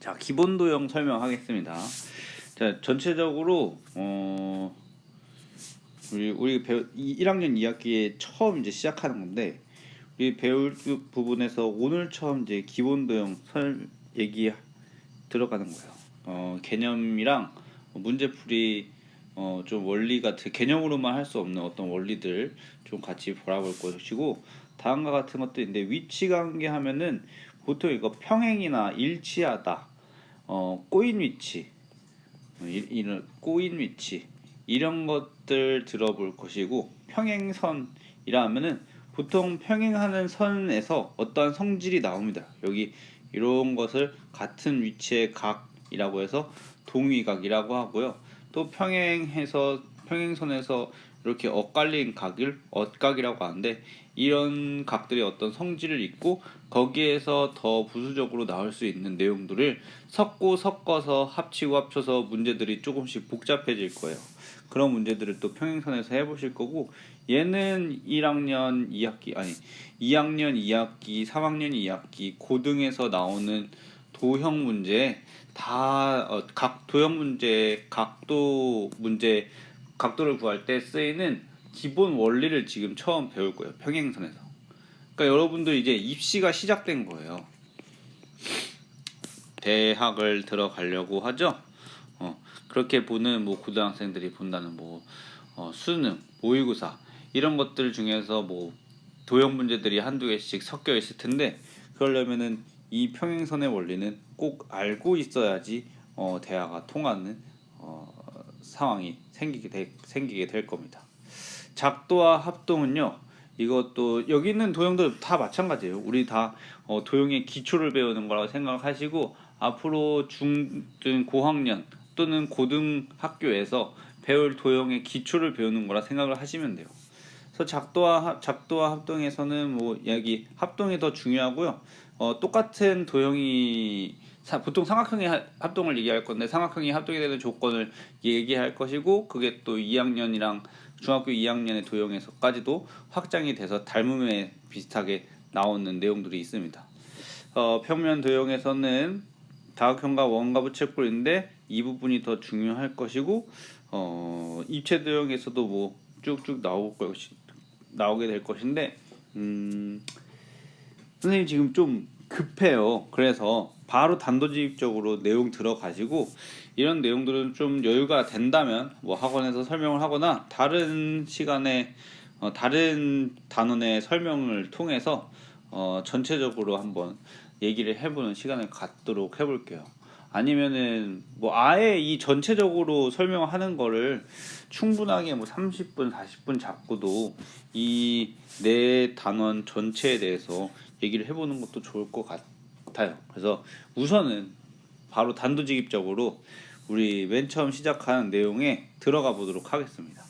자, 기본 도형 설명하겠습니다. 자, 전체적으로 우리 배우 1학년 2학기에 처음 이제 시작하는 건데, 우리 배울 부분에서 오늘 처음 이제 기본 도형 얘기 들어가는 거예요. 개념이랑 문제풀이, 좀 원리 같은 개념으로만 할 수 없는 어떤 원리들 좀 같이 바라볼 것이고, 다음과 같은 것들인데, 위치 관계 하면은 보통 이거 평행이나 일치하다, 꼬인 위치, 이런 꼬인 위치 이런 것들 들어볼 것이고, 평행선이라 하면은 보통 평행하는 선에서 어떠한 성질이 나옵니다. 여기 이런 것을 같은 위치의 각이라고 해서 동위각이라고 하고요. 또 평행선에서 이렇게 엇갈린 각을 엇각이라고 하는데, 이런 각들이 어떤 성질을 잇고 거기에서 더 부수적으로 나올 수 있는 내용들을 섞어서 합치고 합쳐서 문제들이 조금씩 복잡해질 거예요. 그런 문제들을 또 평행선에서 해보실 거고, 얘는 1학년 2학기 2학년 2학기 3학년 2학기 고등에서 나오는 도형 문제 다 각 도형 문제 각도를 구할 때 쓰이는 기본 원리를 지금 처음 배울 거예요. 평행선에서. 그러니까 여러분들 이제 입시가 시작된 거예요. 대학을 들어가려고 하죠. 그렇게 보는 뭐 고등학생들이 본다는 수능, 모의고사 이런 것들 중에서 도형 문제들이 한두 개씩 섞여 있을 텐데, 그러려면은 이 평행선의 원리는 꼭 알고 있어야지 대화가 통하는 상황이 생기게 될 겁니다. 작도와 합동은요, 이것도 여기 있는 도형들 다 마찬가지예요. 우리 다 도형의 기초를 배우는 거라고 생각하시고, 앞으로 고학년 또는 고등학교에서 배울 도형의 기초를 배우는 거라 생각을 하시면 돼요. 그래서 작도와 합동에서는 여기 합동이 더 중요하고요. 똑같은 도형이 보통 삼각형의 합동을 얘기할 건데, 삼각형이 합동이 되는 조건을 얘기할 것이고, 그게 또 2학년이랑 중학교 2학년의 도형에서까지도 확장이 돼서 닮음에 비슷하게 나오는 내용들이 있습니다. 평면 도형에서는 다각형과 원가 부채꼴인데 이 부분이 더 중요할 것이고, 입체 도형에서도 쭉쭉 나오게 될 것인데, 선생님 지금 좀 급해요. 그래서 바로 단도직입적으로 내용 들어가시고, 이런 내용들은 좀 여유가 된다면 학원에서 설명을 하거나 다른 시간에 다른 단원의 설명을 통해서 전체적으로 한번 얘기를 해보는 시간을 갖도록 해볼게요. 아니면은 아예 이 전체적으로 설명하는 거를 충분하게 30분 40분 잡고도 이 네 단원 전체에 대해서 얘기를 해보는 것도 좋을 것 같아요. 그래서 우선은 바로 단도직입적으로 우리 맨 처음 시작하는 내용에 들어가 보도록 하겠습니다.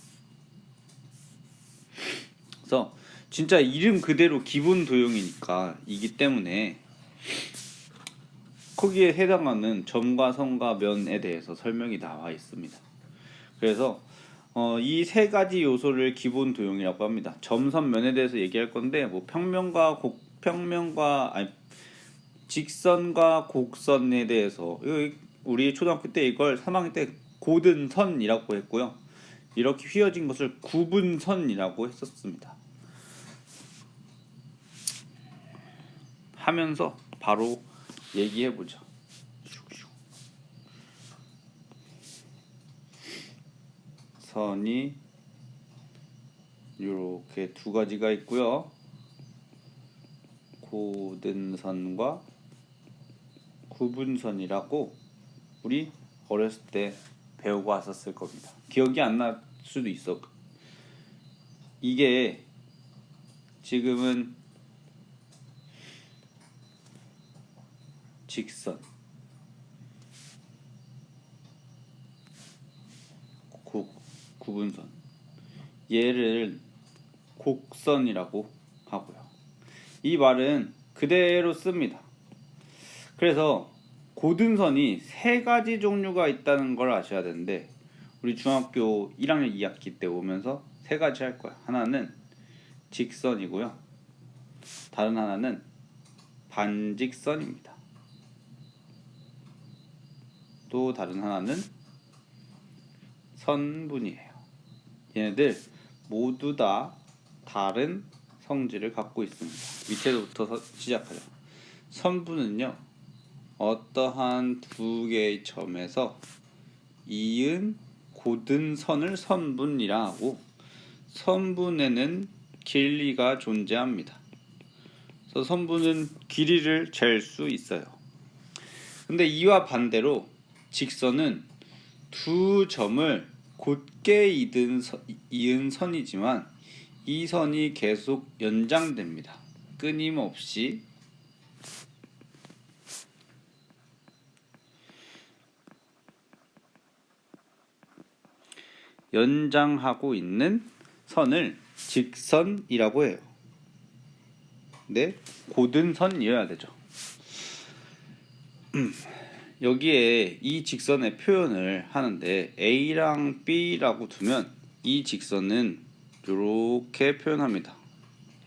그래서 진짜 이름 그대로 기본 도형이니까 이기 때문에 거기에 해당하는 점과 선과 면에 대해서 설명이 나와 있습니다. 그래서 이 세 가지 요소를 기본 도형이라고 합니다. 점, 선, 면에 대해서 얘기할 건데, 직선과 곡선에 대해서 우리 초등학교 때 이걸 3학년 때 고든선이라고 했고요. 이렇게 휘어진 것을 구분선이라고 했었습니다. 하면서 바로 얘기해보죠. 선이 이렇게 두 가지가 있고요. 고든선과 구분선이라고 우리 어렸을 때 배우고 왔었을 겁니다. 기억이 안 날 수도 있어. 이게 지금은 직선, 구분선, 얘를 곡선이라고 하고요. 이 말은 그대로 씁니다. 그래서 고등선이 세 가지 종류가 있다는 걸 아셔야 되는데, 우리 중학교 1학년 2학기 때 오면서 세 가지 할 거야. 하나는 직선이고요. 다른 하나는 반직선입니다. 또 다른 하나는 선분이에요. 얘네들 모두 다 다른 성질을 갖고 있습니다. 밑에서부터 시작하죠. 선분은요, 어떠한 두 개의 점에서 이은 곧은 선을 선분이라 하고, 선분에는 길이가 존재합니다. 그래서 선분은 길이를 잴 수 있어요. 근데 이와 반대로 직선은 두 점을 곧게 이은 선이지만 이 선이 계속 연장됩니다. 끊임없이 연장하고 있는 선을 직선이라고 해요. 네, 곧은 선이어야 되죠. 여기에 이 직선의 표현을 하는데 A랑 B라고 두면 이 직선은 이렇게 표현합니다.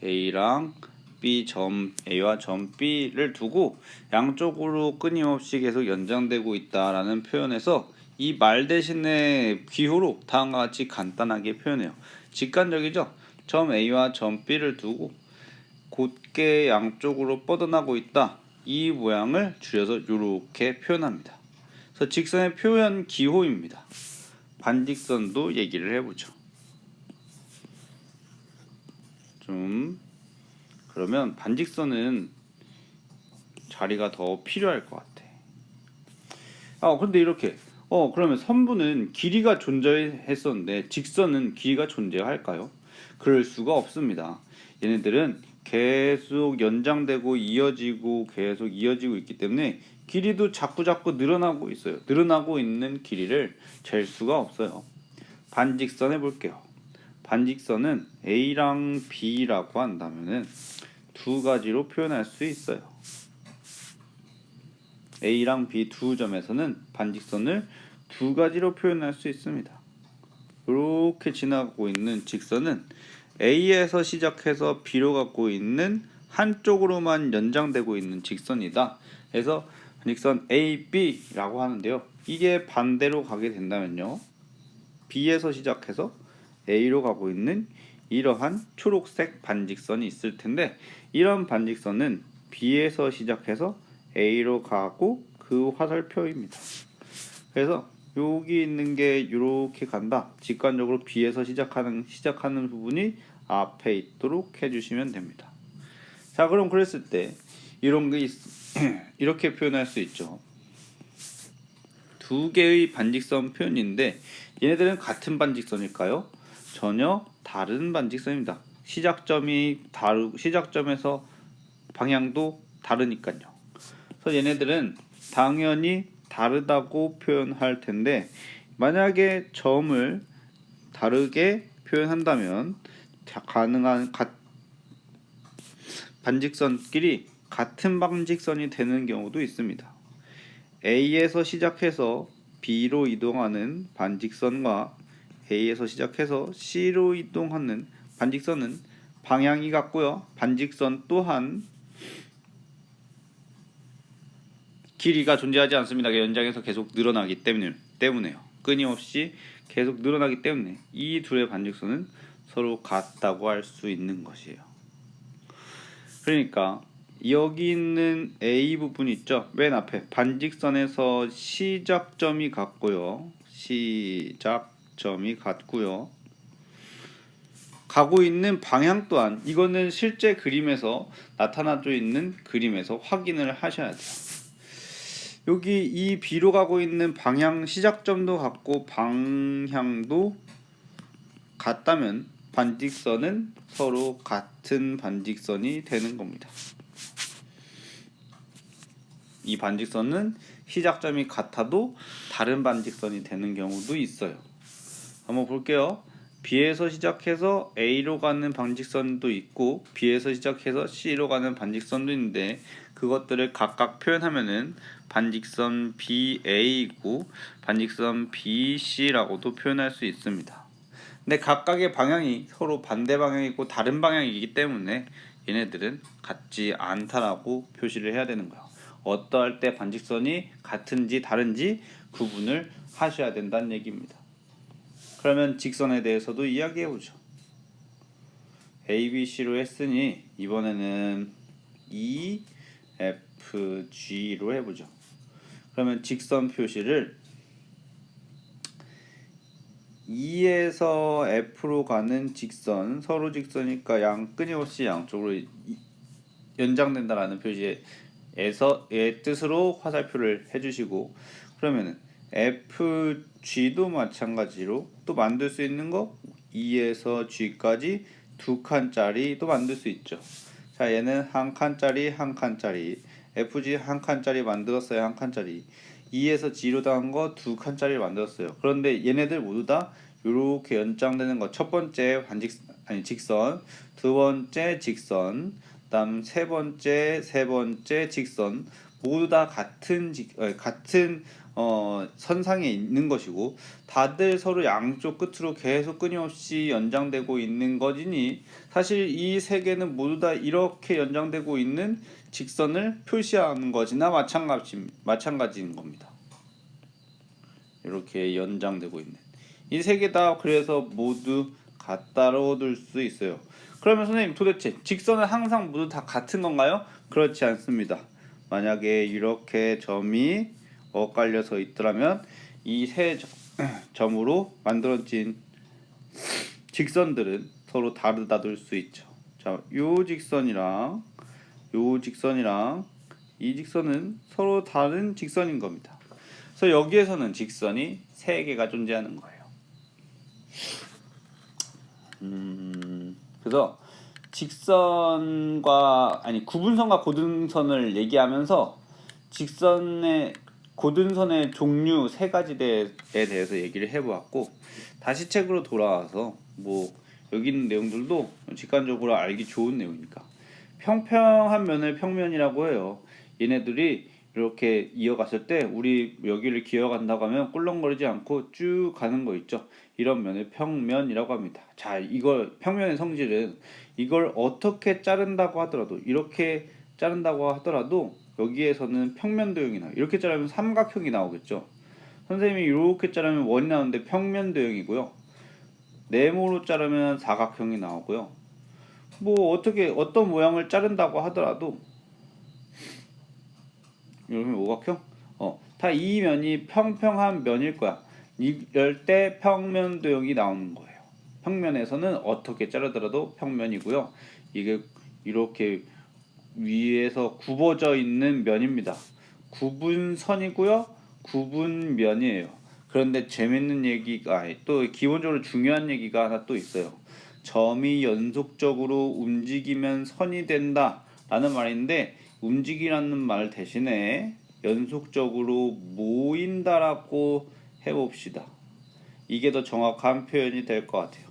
A랑 B 점 A와 점 B를 두고 양쪽으로 끊임없이 계속 연장되고 있다라는 표현에서 이 말 대신에 기호로 다음과 같이 간단하게 표현해요. 직관적이죠? 점 A와 점 B를 두고 곧게 양쪽으로 뻗어나고 있다. 이 모양을 줄여서 이렇게 표현합니다. 그래서 직선의 표현 기호입니다. 반직선도 얘기를 해보죠. 그러면 반직선은 자리가 더 필요할 것 같아. 근데 이렇게 그러면 선분은 길이가 존재했었는데 직선은 길이가 존재할까요? 그럴 수가 없습니다. 얘네들은 계속 연장되고 계속 이어지고 있기 때문에 길이도 자꾸 늘어나고 있어요. 늘어나고 있는 길이를 잴 수가 없어요. 반직선 해볼게요. 반직선은 A랑 B라고 한다면은 두 가지로 표현할 수 있어요. A랑 B 두 점에서는 반직선을 두 가지로 표현할 수 있습니다. 이렇게 지나가고 있는 직선은 A에서 시작해서 B로 가고 있는 한쪽으로만 연장되고 있는 직선이다. 그래서 반직선 AB라고 하는데요. 이게 반대로 가게 된다면요, B에서 시작해서 A로 가고 있는 이러한 초록색 반직선이 있을 텐데, 이런 반직선은 B에서 시작해서 A로 가고 그 화살표입니다. 그래서 여기 있는 게 이렇게 간다. 직관적으로 B에서 시작하는 부분이 앞에 있도록 해주시면 됩니다. 자, 그럼 그랬을 때 이런 게 이렇게 표현할 수 있죠. 두 개의 반직선 표현인데 얘네들은 같은 반직선일까요? 전혀 다른 반직선입니다. 시작점에서 방향도 다르니까요. 그래서 얘네들은 당연히 다르다고 표현할 텐데, 만약에 점을 다르게 표현한다면 가능한 반직선끼리 같은 반직선이 되는 경우도 있습니다. A에서 시작해서 B로 이동하는 반직선과 A에서 시작해서 C로 이동하는 반직선은 방향이 같고요. 반직선 또한 길이가 존재하지 않습니다. 연장에서 계속 늘어나기 때문에요. 끊임없이 계속 늘어나기 때문에 이 둘의 반직선은 서로 같다고 할 수 있는 것이에요. 그러니까 여기 있는 A 부분 있죠? 맨 앞에 반직선에서 시작점이 같고요. 가고 있는 방향 또한, 이거는 실제 그림에서 나타나져 있는 그림에서 확인을 하셔야 돼요. 여기 이 B로 가고 있는 방향, 시작점도 같고 방향도 같다면 반직선은 서로 같은 반직선이 되는 겁니다. 이 반직선은 시작점이 같아도 다른 반직선이 되는 경우도 있어요. 한번 볼게요. B에서 시작해서 A로 가는 반직선도 있고 B에서 시작해서 C로 가는 반직선도 있는데, 그것들을 각각 표현하면은 반직선 BA이고 반직선 BC라고도 표현할 수 있습니다. 근데 각각의 방향이 서로 반대 방향이고 다른 방향이기 때문에 얘네들은 같지 않다라고 표시를 해야 되는 거예요. 어떠할 때 반직선이 같은지 다른지 구분을 하셔야 된다는 얘기입니다. 그러면 직선에 대해서도 이야기해보죠. ABC로 했으니 이번에는 EFG로 해보죠. 그러면 직선 표시를 E에서 F로 가는 직선, 서로 직선이니까 끊임없이 양쪽으로 연장된다라는 표시에서의 뜻으로 화살표를 해주시고, 그러면은 FG도 마찬가지로 또 만들 수 있는 거 E에서 G까지 2칸짜리 또 만들 수 있죠. 자, 얘는 한 칸짜리 한 칸짜리, FG 한 칸짜리 만들었어요. 한 칸짜리. E에서 G로 당한 거 2칸짜리를 만들었어요. 그런데 얘네들 모두 다 이렇게 연장되는 거, 첫 번째 직선, 두 번째 직선, 그다음 세 번째 직선 모두 다 같은 선상에 있는 것이고, 다들 서로 양쪽 끝으로 계속 끊임없이 연장되고 있는 것이니 사실 이 세 개는 모두 다 이렇게 연장되고 있는 직선을 표시하는 것이나 마찬가지인 겁니다. 이렇게 연장되고 있는 이 세 개 다 그래서 모두 같다로 둘 수 있어요. 그러면 선생님, 도대체 직선은 항상 모두 다 같은 건가요? 그렇지 않습니다. 만약에 이렇게 점이 엇갈려서 있더라면 이 세 점으로 만들어진 직선들은 서로 다르다 둘 수 있죠. 자, 요 직선이랑 이 직선은 서로 다른 직선인 겁니다. 그래서 여기에서는 직선이 세 개가 존재하는 거예요. 그래서 구분선과 고등선을 얘기하면서 직선의 고등선의 종류 세 가지에 대해서 얘기를 해보았고, 다시 책으로 돌아와서 여기 있는 내용들도 직관적으로 알기 좋은 내용이니까, 평평한 면을 평면이라고 해요. 얘네들이 이렇게 이어갔을 때 우리 여기를 기어간다고 하면 꿀렁거리지 않고 쭉 가는 거 있죠. 이런 면을 평면이라고 합니다. 자, 이걸 평면의 성질은 이걸 어떻게 자른다고 하더라도, 이렇게 자른다고 하더라도 여기에서는 평면도형이 나와요. 이렇게 자르면 삼각형이 나오겠죠. 선생님이 이렇게 자르면 원이 나오는데 평면도형이고요. 네모로 자르면 사각형이 나오고요. 어떤 모양을 자른다고 하더라도 이러면 오각형? 다 이 면이 평평한 면일 거야. 이럴 때 평면도형이 나오는 거예요. 평면에서는 어떻게 자르더라도 평면이고요. 이게 이렇게 위에서 굽어져 있는 면입니다. 구분선이고요. 구분면이에요. 그런데 재밌는 얘기가, 또 기본적으로 중요한 얘기가 하나 또 있어요. 점이 연속적으로 움직이면 선이 된다 라는 말인데, 움직이라는 말 대신에 연속적으로 모인다라고 해봅시다. 이게 더 정확한 표현이 될 것 같아요.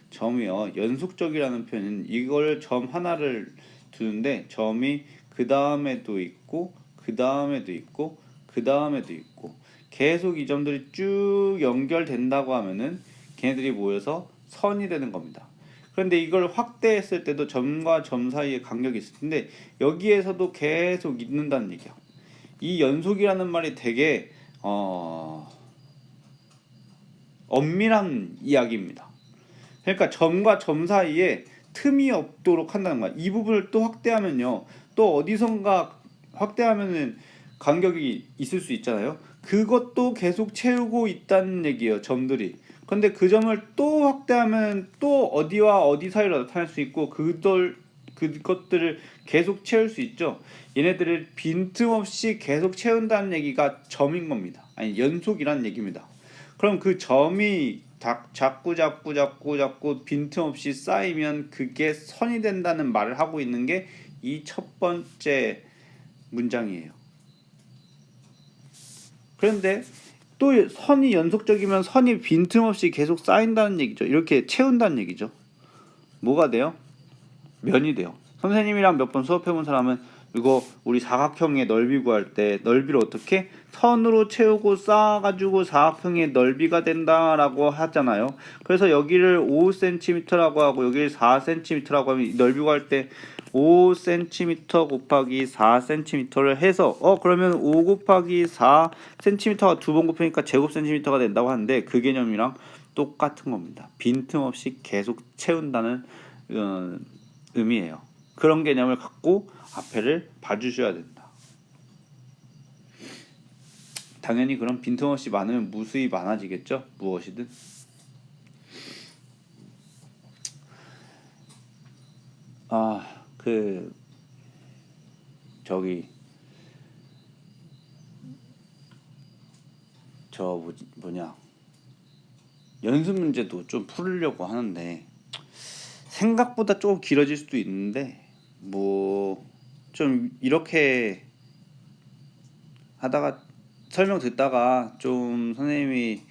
점이요, 연속적이라는 표현은 이걸 점 하나를 두는데 점이 그 다음에도 있고 그 다음에도 있고 그 다음에도 있고 계속 이 점들이 쭉 연결된다고 하면은 걔네들이 모여서 선이 되는 겁니다. 그런데 이걸 확대했을 때도 점과 점 사이에 간격이 있을 텐데 여기에서도 계속 있는다는 얘기야. 이 연속이라는 말이 되게 엄밀한 이야기입니다. 그러니까 점과 점 사이에 틈이 없도록 한다는 거야. 이 부분을 또 확대하면요, 또 어디선가 확대하면은 간격이 있을 수 있잖아요. 그것도 계속 채우고 있다는 얘기예요, 점들이. 근데 그 점을 또 확대하면 또 어디와 어디 사이로 나타날 수 있고 그것들을 계속 채울 수 있죠. 얘네들을 빈틈없이 계속 채운다는 얘기가 점인 겁니다. 아니, 연속이라는 얘기입니다. 그럼 그 점이 자꾸 빈틈없이 쌓이면 그게 선이 된다는 말을 하고 있는 게 이 첫 번째 문장이에요. 그런데 또 선이 연속적이면 선이 빈틈없이 계속 쌓인다는 얘기죠. 이렇게 채운다는 얘기죠. 뭐가 돼요? 면이 돼요. 선생님이랑 몇 번 수업해본 사람은 이거 우리 사각형의 넓이 구할 때 넓이를 어떻게 선으로 채우고 쌓아가지고 사각형의 넓이가 된다라고 하잖아요. 그래서 여기를 5cm라고 하고 여기를 4cm라고 하면 넓이 구할 때 5cm 곱하기 4cm를 해서 그러면 5 곱하기 4cm가 두 번 곱하니까 제곱cm가 된다고 하는데 그 개념이랑 똑같은 겁니다. 빈틈없이 계속 채운다는 의미예요. 그런 개념을 갖고 앞에를 봐주셔야 된다. 당연히 그럼 빈틈없이 많으면 무수히 많아지겠죠. 무엇이든. 저기 연습 문제도 좀 풀으려고 하는데 생각보다 조금 길어질 수도 있는데 좀 이렇게 하다가 설명 듣다가 좀 선생님이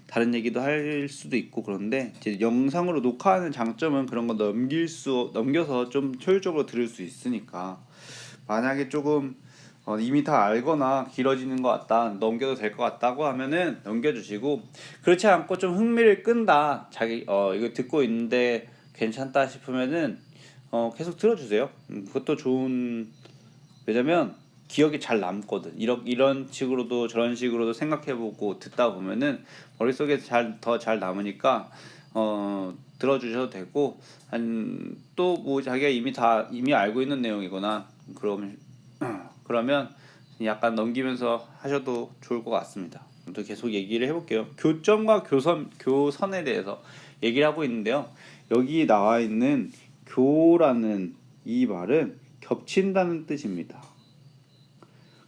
다른 얘기도 할 수도 있고 그런데 이제 영상으로 녹화하는 장점은 그런 거 넘겨서 좀 효율적으로 들을 수 있으니까 만약에 조금 이미 다 알거나 길어지는 것 같다, 넘겨도 될 것 같다고 하면은 넘겨주시고, 그렇지 않고 좀 흥미를 끈다, 이거 듣고 있는데 괜찮다 싶으면은 계속 들어주세요. 그것도 좋은, 왜냐면 기억이 잘 남거든. 이런 식으로도 저런 식으로도 생각해보고 듣다 보면은 머릿속에 더 잘 남으니까 들어주셔도 되고, 또 뭐 자기가 이미 알고 있는 내용이거나 그러면 약간 넘기면서 하셔도 좋을 것 같습니다. 또 계속 얘기를 해볼게요. 교점과 교선에 대해서 얘기를 하고 있는데요. 여기 나와 있는 교라는 이 말은 겹친다는 뜻입니다.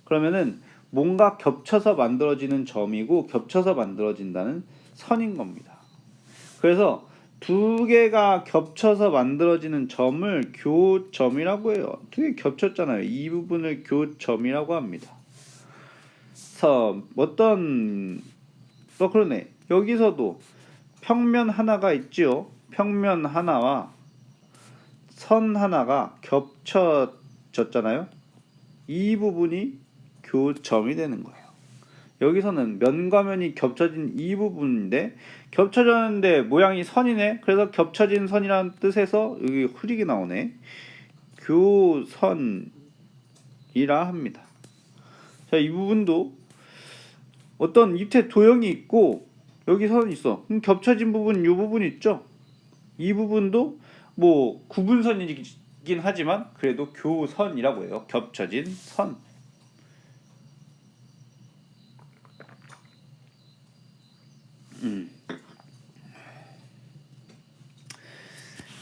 그러면은 뭔가 겹쳐서 만들어지는 점이고 겹쳐서 만들어진다는 선인 겁니다. 그래서 두 개가 겹쳐서 만들어지는 점을 교점이라고 해요. 두 개 겹쳤잖아요. 이 부분을 교점이라고 합니다. 그러네. 여기서도 평면 하나가 있지요. 평면 하나와 선 하나가 겹쳐졌잖아요. 이 부분이 교점이 되는 거예요. 여기서는 면과 면이 겹쳐진 이 부분인데 겹쳐졌는데 모양이 선이네. 그래서 겹쳐진 선이라는 뜻에서 여기 흐리게 나오네. 교선이라 합니다. 자, 이 부분도 어떤 밑에 도형이 있고 여기 선이 있어. 겹쳐진 부분 이 부분 있죠. 이 부분도 뭐 구분선이긴 하지만 그래도 교선이라고 해요. 겹쳐진 선.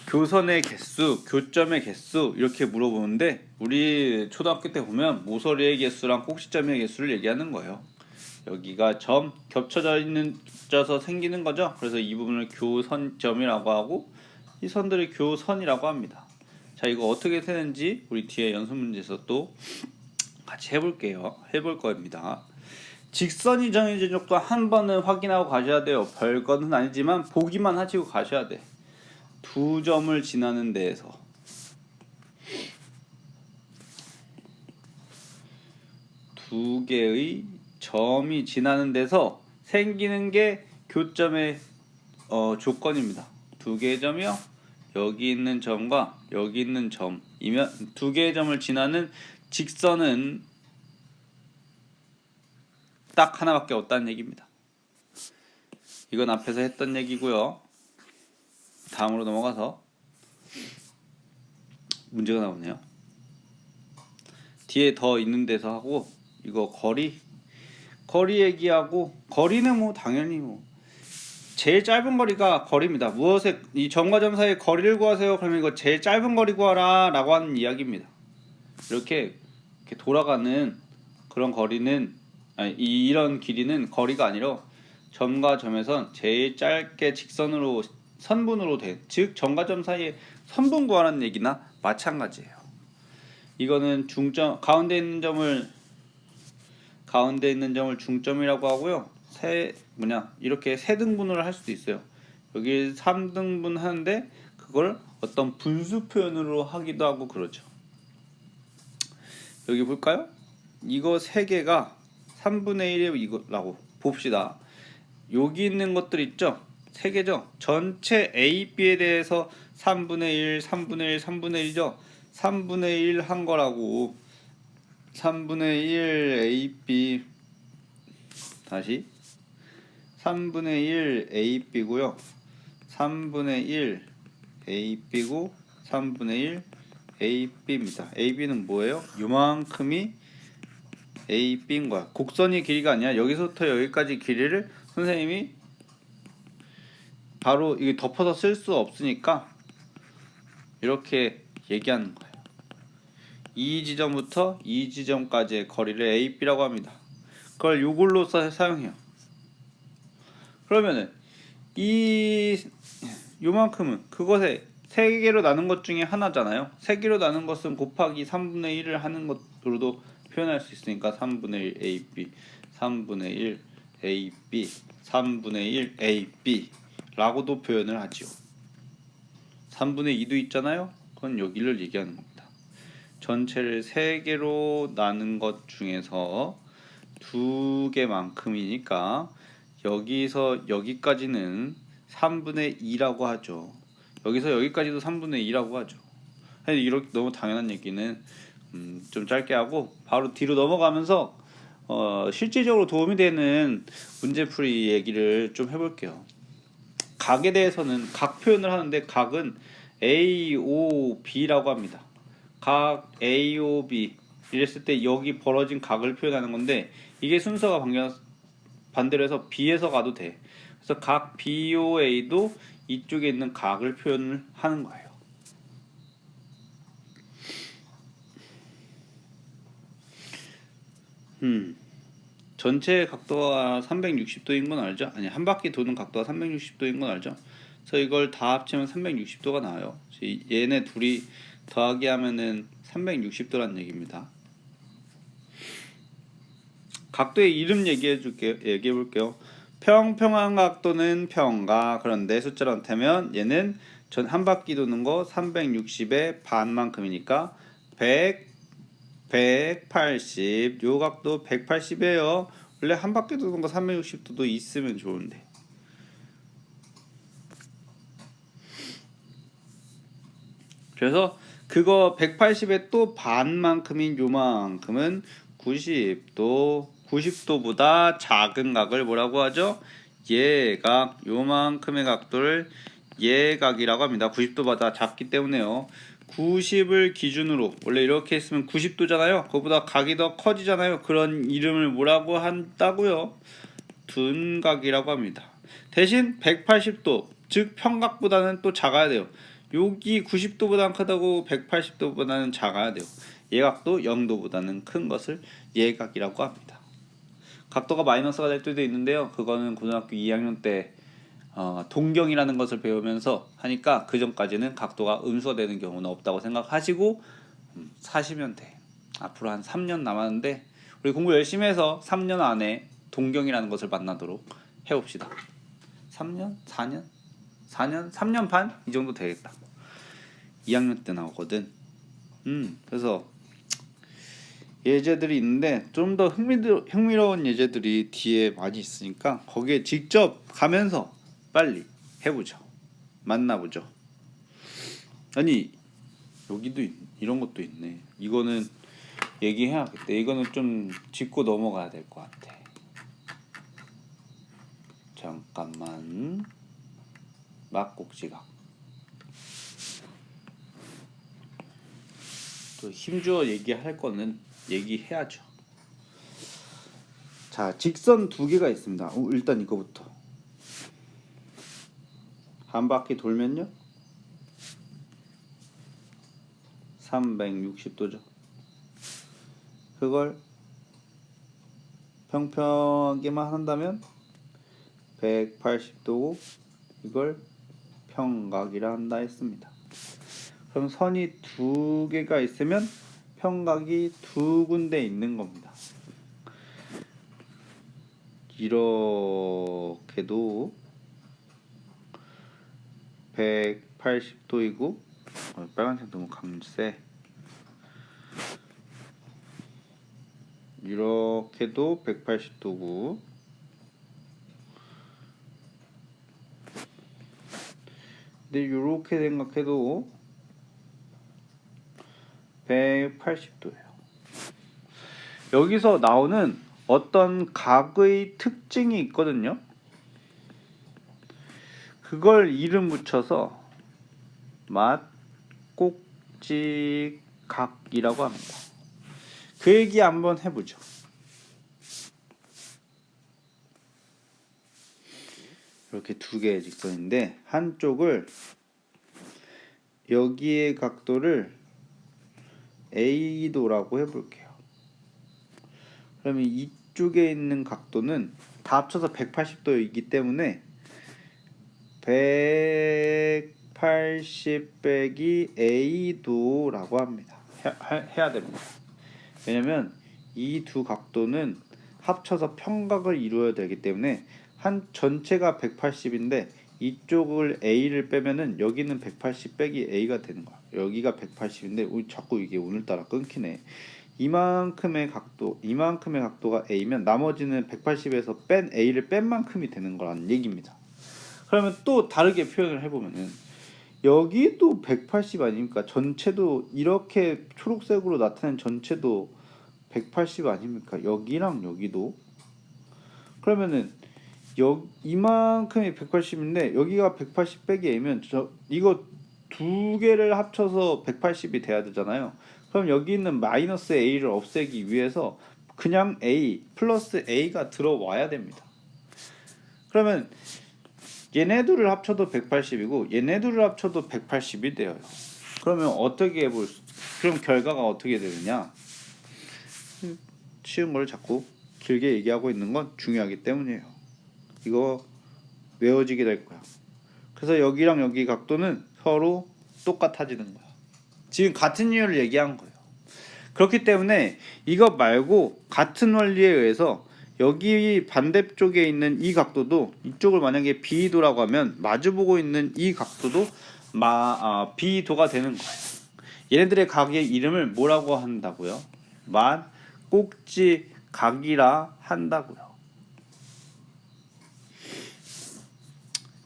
교선의 개수, 교점의 개수 이렇게 물어보는데 우리 초등학교 때 보면 모서리의 개수랑 꼭지점의 개수를 얘기하는 거예요. 여기가 점 겹쳐져서 생기는 거죠. 그래서 이 부분을 교선점이라고 하고 이 선들을 교선이라고 합니다. 자, 이거 어떻게 세는지 우리 뒤에 연습 문제에서 또 같이 해볼 겁니다. 직선이 정해진 적도 한 번은 확인하고 가셔야 돼요. 별거는 아니지만 보기만 하시고 가셔야 돼. 두 점을 지나는 데에서 두 개의 점이 지나는 데서 생기는 게 교점의 조건입니다. 두 개의 점이요. 여기 있는 점과 여기 있는 점이면 두 개의 점을 지나는 직선은 딱 하나밖에 없다는 얘기입니다. 이건 앞에서 했던 얘기고요. 다음으로 넘어가서 문제가 나오네요. 뒤에 더 있는 데서 하고 이거 거리 얘기하고 거리는 뭐 당연히 제일 짧은 거리가 거리입니다. 이 점과 점 사이의 거리를 구하세요. 그러면 이거 제일 짧은 거리 구하라 라고 하는 이야기입니다. 이렇게 돌아가는 그런 거리는 이런 길이는 거리가 아니라 점과 점에선 제일 짧게 직선으로 선분으로 된, 즉 점과 점 사이에 선분 구하라는 얘기나 마찬가지예요. 이거는 가운데 있는 점을 중점이라고 하고요. 이렇게 세 등분을 할 수도 있어요. 여기 3등분 하는데 그걸 어떤 분수 표현으로 하기도 하고 그러죠. 여기 볼까요? 이거 세 개가 3분의 1의 이거라고 봅시다. 여기 있는 것들 있죠? 세 개죠. 전체 A, B에 대해서 3분의 1, 3분의 1, 3분의 1이죠. 3분의 1 한 거라고. 3분의 1 AB 다시 3분의 1 AB고요. 3분의 1 AB고 3분의 1 AB입니다. AB는 뭐예요? 요만큼이 AB인 거야. 곡선의 길이가 아니야. 여기서부터 여기까지 길이를 선생님이 바로 이게 덮어서 쓸 수 없으니까 이렇게 얘기하는 거예요. 이 지점부터 이 지점까지의 거리를 AB라고 합니다. 그걸 요걸로 사용해요. 그러면은 이 요만큼은 그것에 3개로 나눈 것 중에 하나잖아요. 3개로 나눈 것은 곱하기 3분의 1을 하는 것으로도 표현할 수 있으니까 3분의 1 AB, 3분의 1 AB, 3분의 1 AB 라고도 표현을 하지요. 3분의 2도 있잖아요. 그건 여기를 얘기하는 겁니다. 전체를 3개로 나눈 것 중에서 2개만큼이니까 여기서 여기까지는 3분의 2라고 하죠. 여기서 여기까지도 3분의 2라고 하죠. 이렇게 너무 당연한 얘기는 좀 짧게 하고 바로 뒤로 넘어가면서 실질적으로 도움이 되는 문제풀이 얘기를 좀 해볼게요. 각에 대해서는 각 표현을 하는데 각은 AOB라고 합니다. 각 AOB 이랬을 때 여기 벌어진 각을 표현하는 건데 이게 순서가 반대로 해서 B에서 가도 돼. 그래서 각 BOA도 이쪽에 있는 각을 표현을 하는 거예요. 전체 각도가 360도인 건 알죠? 아니, 한 바퀴 도는 각도가 360도인 건 알죠? 그래서 이걸 다 합치면 360도가 나와요. 얘네 둘이 더하기 하면은 360도란 얘기입니다. 각도의 이름 얘기해 볼게요. 평평한 각도는 평각. 그런데 숫자로 나타내면 얘는 전 한 바퀴 도는 거 360의 반만큼이니까 100, 180. 요 각도 180이에요. 원래 한 바퀴 도는 거 360도도 있으면 좋은데. 그래서 그거 180의 또 반만큼인 요만큼은 90도. 90도보다 작은 각을 뭐라고 하죠? 예각. 요만큼의 각도를 예각이라고 합니다. 90도보다 작기 때문에요. 90을 기준으로 원래 이렇게 했으면 90도잖아요. 그거보다 각이 더 커지잖아요. 그런 이름을 뭐라고 한다고요? 둔각이라고 합니다. 대신 180도 즉 평각보다는 또 작아야 돼요. 여기 90도보다는 크다고 180도보다는 작아야 돼요. 예각도 0도보다는 큰 것을 예각이라고 합니다. 각도가 마이너스가 될 때도 있는데요. 그거는 고등학교 2학년 때 동경이라는 것을 배우면서 하니까 그 전까지는 각도가 음수가 되는 경우는 없다고 생각하시고 사시면 돼. 앞으로 한 3년 남았는데 우리 공부 열심히 해서 3년 안에 동경이라는 것을 만나도록 해봅시다. 3년? 4년? 4년? 3년 반? 이 정도 되겠다. 2학년 때 나오거든. 그래서 예제들이 있는데 좀 더 흥미로운 예제들이 뒤에 많이 있으니까 거기에 직접 가면서 빨리 해보죠. 만나보죠. 아니 여기도 이런 것도 있네. 이거는 얘기해야겠다. 이거는 좀 짚고 넘어가야 될 것 같아. 잠깐만. 막곡지각. 또 힘주어 얘기할 거는 얘기해야죠. 자, 직선 2개가 있습니다. 일단 이거부터. 한 바퀴 돌면요 360도죠. 그걸 평평하게만 한다면 180도고 이걸 평각이라 한다 했습니다. 그럼 선이 2개가 있으면 평각이 2군데 있는 겁니다. 이렇게도 180도이고 빨간색 너무 강세. 이렇게도 180도고 근데 이렇게 생각해도 180도예요. 여기서 나오는 어떤 각의 특징이 있거든요. 그걸 이름 붙여서 맞꼭지각이라고 합니다. 그 얘기 한번 해보죠. 이렇게 두 개의 직선인데 한쪽을 여기의 각도를 A도라고 해볼게요. 그러면 이쪽에 있는 각도는 다 합쳐서 180도이기 때문에 180 빼기 A도라고 합니다. 해야 됩니다. 왜냐면 이 두 각도는 합쳐서 평각을 이루어야 되기 때문에 한 전체가 180인데 이쪽을 A를 빼면은 여기는 180 빼기 A가 되는 거야. 여기가 180인데 자꾸 이게 오늘따라 끊기네. 이만큼의 각도가 A면 나머지는 180에서 뺀 A를 뺀 만큼이 되는 거라는 얘기입니다. 그러면 또 다르게 표현을 해보면은 여기도 180 아닙니까? 전체도 이렇게 초록색으로 나타낸 전체도 180 아닙니까? 여기랑 여기도. 그러면은 이만큼이 180인데 여기가 180 빼기 A면 이거 두 개를 합쳐서 180이 돼야 되잖아요. 그럼 여기 있는 마이너스 A를 없애기 위해서 그냥 A 플러스 A가 들어와야 됩니다. 그러면 얘네 둘을 합쳐도 180이고 얘네 둘을 합쳐도 180이 돼요. 그러면 어떻게 그럼 결과가 어떻게 되느냐? 쉬운 걸 자꾸 길게 얘기하고 있는 건 중요하기 때문이에요. 이거 외워지게 될 거야. 그래서 여기랑 여기 각도는 서로 똑같아지는 거야. 지금 같은 이유를 얘기한 거예요. 그렇기 때문에 이것 말고 같은 원리에 의해서 여기 반대쪽에 있는 이 각도도 이쪽을 만약에 B도라고 하면 마주보고 있는 이 각도도 B도가 되는 거예요. 얘네들의 각의 이름을 뭐라고 한다고요? 맞꼭지각이라 한다고요.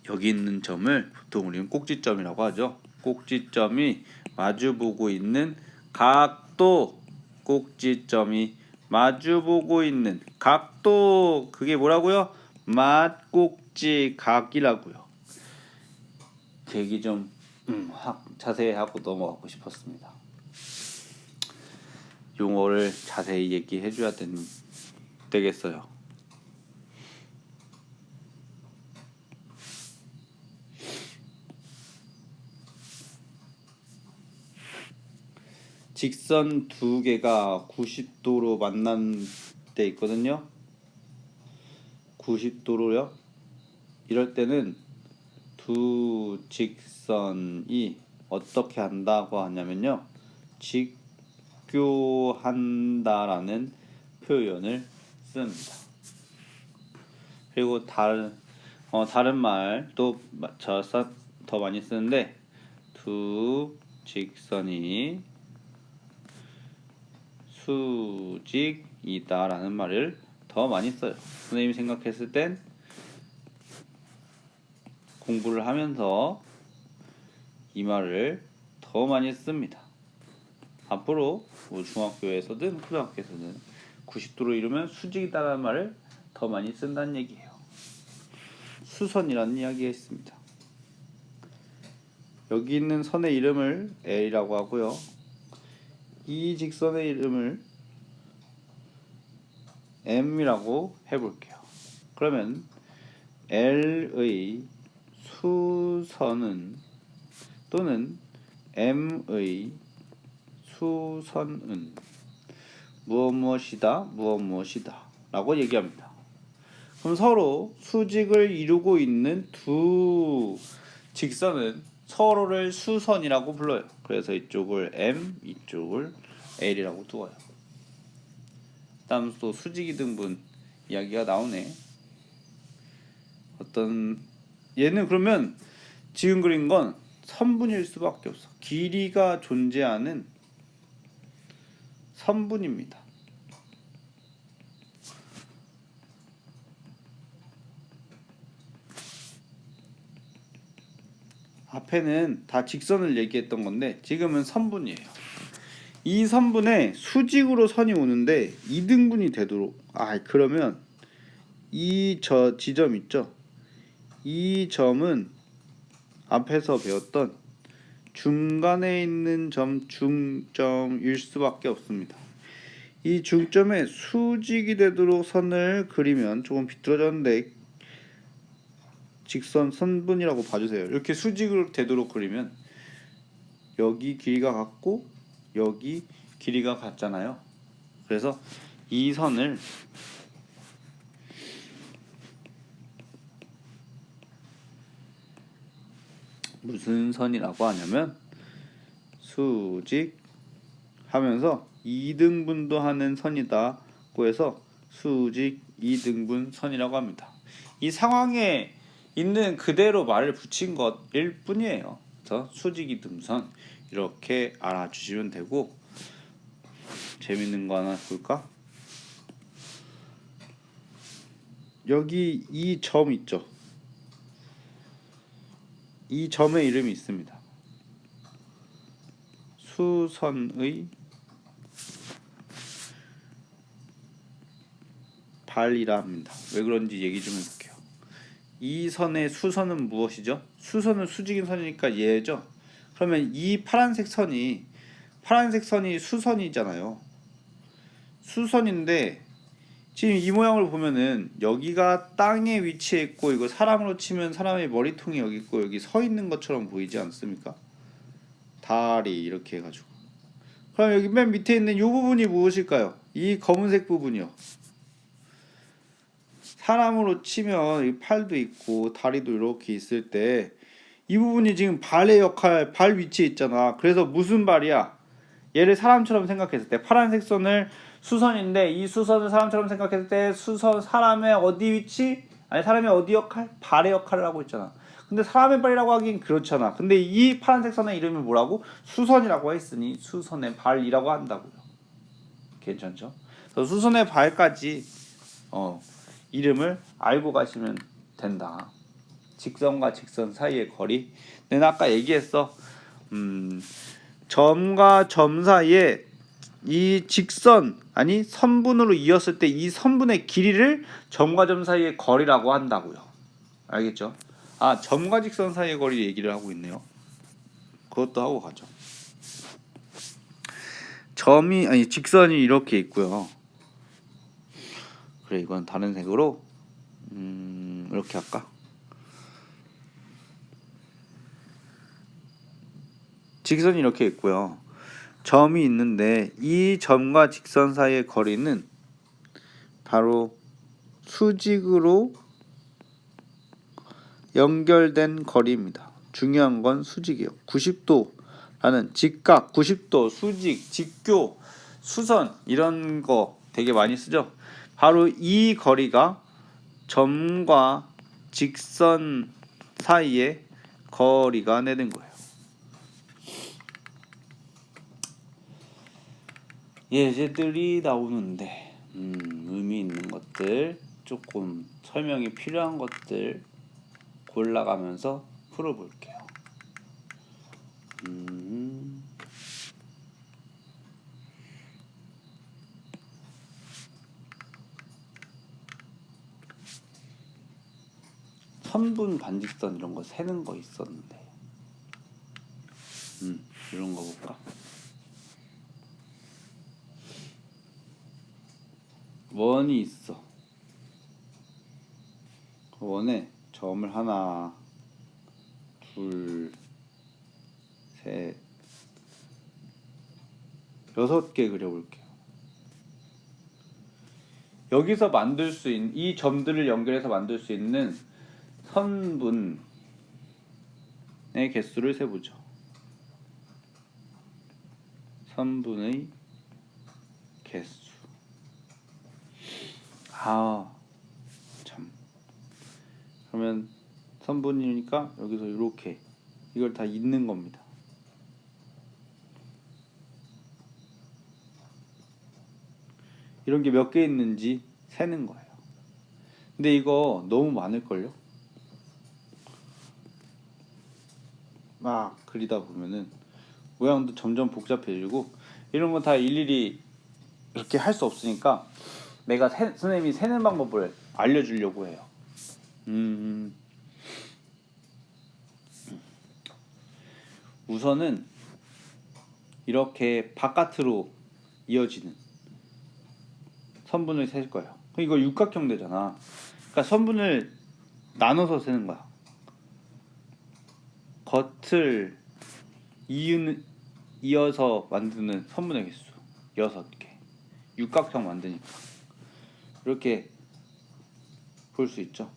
여기 있는 점을 보통 우리는 꼭지점이라고 하죠. 꼭지점이 마주보고 있는 각도, 꼭지점이 마주보고 있는 각도, 그게 뭐라고요? 맞꼭지각이라고요. 그 얘기 좀 자세히 하고 넘어가고 싶었습니다. 용어를 자세히 얘기해 줘야 되겠어요. 직선 두 개가 90도로 만난 때 있거든요. 90도로요. 이럴 때는 두 직선이 어떻게 한다고 하냐면요. 직교한다라는 표현을 씁니다. 그리고 다른 말도 더 많이 쓰는데 두 직선이 수직이다라는 말을 더 많이 써요. 선생님이 생각했을 땐 공부를 하면서 이 말을 더 많이 씁니다. 앞으로 뭐 중학교에서든 고등학교에서든 90도로 이루면 수직이다라는 말을 더 많이 쓴다는 얘기예요. 수선이라는 이야기가 있습니다. 여기 있는 선의 이름을 L이라고 하고요. 이 직선의 이름을 M이라고 해볼게요. 그러면 L의 수선은 또는 M의 수선은 무엇이다 라고 얘기합니다. 그럼 서로 수직을 이루고 있는 두 직선은 서로를 수선이라고 불러요. 그래서 이쪽을 M, 이쪽을 L이라고 두어요. 다음 또 수직이등분 이야기가 나오네. 얘는 그러면 지금 그린 건 선분일 수밖에 없어. 길이가 존재하는 선분입니다. 앞에는 다 직선을 얘기했던 건데 지금은 선분이에요. 이 선분에 수직으로 선이 오는데 2등분이 되도록 그러면 이 지점 있죠? 이 점은 앞에서 배웠던 중간에 있는 점 중점일 수밖에 없습니다. 이 중점에 수직이 되도록 선을 그리면 조금 비뚤어졌는데 직선 선분이라고 봐주세요. 이렇게 수직으로 되도록 그리면 여기 길이가 같고 여기 길이가 같잖아요. 그래서 이 선을 무슨 선이라고 하냐면 수직 하면서 2등분도 하는 선이다고 해서 수직 2등분 선이라고 합니다. 이 상황에 있는 그대로 말을 붙인 것일 뿐이에요. 그래서 수직 2등선 이렇게 알아주시면 되고, 재밌는 거 하나 볼까? 여기 이 점 있죠? 이 점의 이름이 있습니다. 수선의 발이라 합니다. 왜 그런지 얘기 좀 해볼게요. 이 선의 수선은 무엇이죠? 수선은 수직인 선이니까 얘죠. 그러면 이 파란색 선이 수선이잖아요. 수선인데 지금 이 모양을 보면은 여기가 땅에 위치해 있고, 이거 사람으로 치면 사람의 머리통이 여기 있고 여기 서 있는 것처럼 보이지 않습니까? 다리 이렇게 해가지고. 그럼 여기 맨 밑에 있는 이 부분이 무엇일까요? 이 검은색 부분이요. 사람으로 치면 이 팔도 있고 다리도 이렇게 있을 때 이 부분이 지금 발의 역할, 발 위치에 있잖아. 그래서 무슨 발이야? 얘를 사람처럼 생각했을 때 파란색 선을 수선인데, 이 수선을 사람처럼 생각했을 때 수선 사람의 어디 위치? 아니 사람의 어디 역할? 발의 역할을 하고 있잖아. 근데 사람의 발이라고 하긴 그렇잖아. 근데 이 파란색 선의 이름이 뭐라고? 수선이라고 했으니 수선의 발이라고 한다고요. 괜찮죠? 그래서 수선의 발까지 이름을 알고 가시면 된다. 직선과 직선 사이의 거리. 내가 아까 얘기했어. 점과 점 사이에 이 직선 선분으로 이었을 때 이 선분의 길이를 점과 점 사이의 거리라고 한다고요. 알겠죠? 점과 직선 사이의 거리 얘기를 하고 있네요. 그것도 하고 가죠. 직선이 이렇게 있고요. 그래, 이건 다른 색으로 이렇게 할까? 직선이 이렇게 있고요. 점이 있는데 이 점과 직선 사이의 거리는 바로 수직으로 연결된 거리입니다. 중요한 건 수직이에요. 90도라는 직각, 90도, 수직, 직교, 수선 이런 거 되게 많이 쓰죠. 바로 이 거리가 점과 직선 사이의 거리가 되는 거예요. 예제들이 나오는데 의미 있는 것들, 조금 설명이 필요한 것들 골라가면서 풀어볼게요. 선분, 반직선 이런 거 세는 거 있었는데 이런 거 볼까? 원이 있어. 그 원에 점을 하나, 둘, 셋, 6개 그려볼게요. 여기서 만들 수 있는 이 점들을 연결해서 만들 수 있는 선분의 개수를 세보죠. 선분의 개수. 참. 그러면 선분이니까 여기서 이렇게 이걸 다 잇는 겁니다. 이런 게 몇 개 있는지 세는 거예요. 근데 이거 너무 많을걸요? 막 그리다 보면은 모양도 점점 복잡해지고, 이런 거 다 일일이 이렇게 할 수 없으니까 내가 선생님이 세는 방법을 알려주려고 해요. 우선은 이렇게 바깥으로 이어지는 선분을 셀 거예요. 이거 육각형 되잖아. 그러니까 선분을 나눠서 세는 거야. 겉을 이어서 만드는 선분의 개수 6개. 육각형 만드니까 이렇게 볼 수 있죠.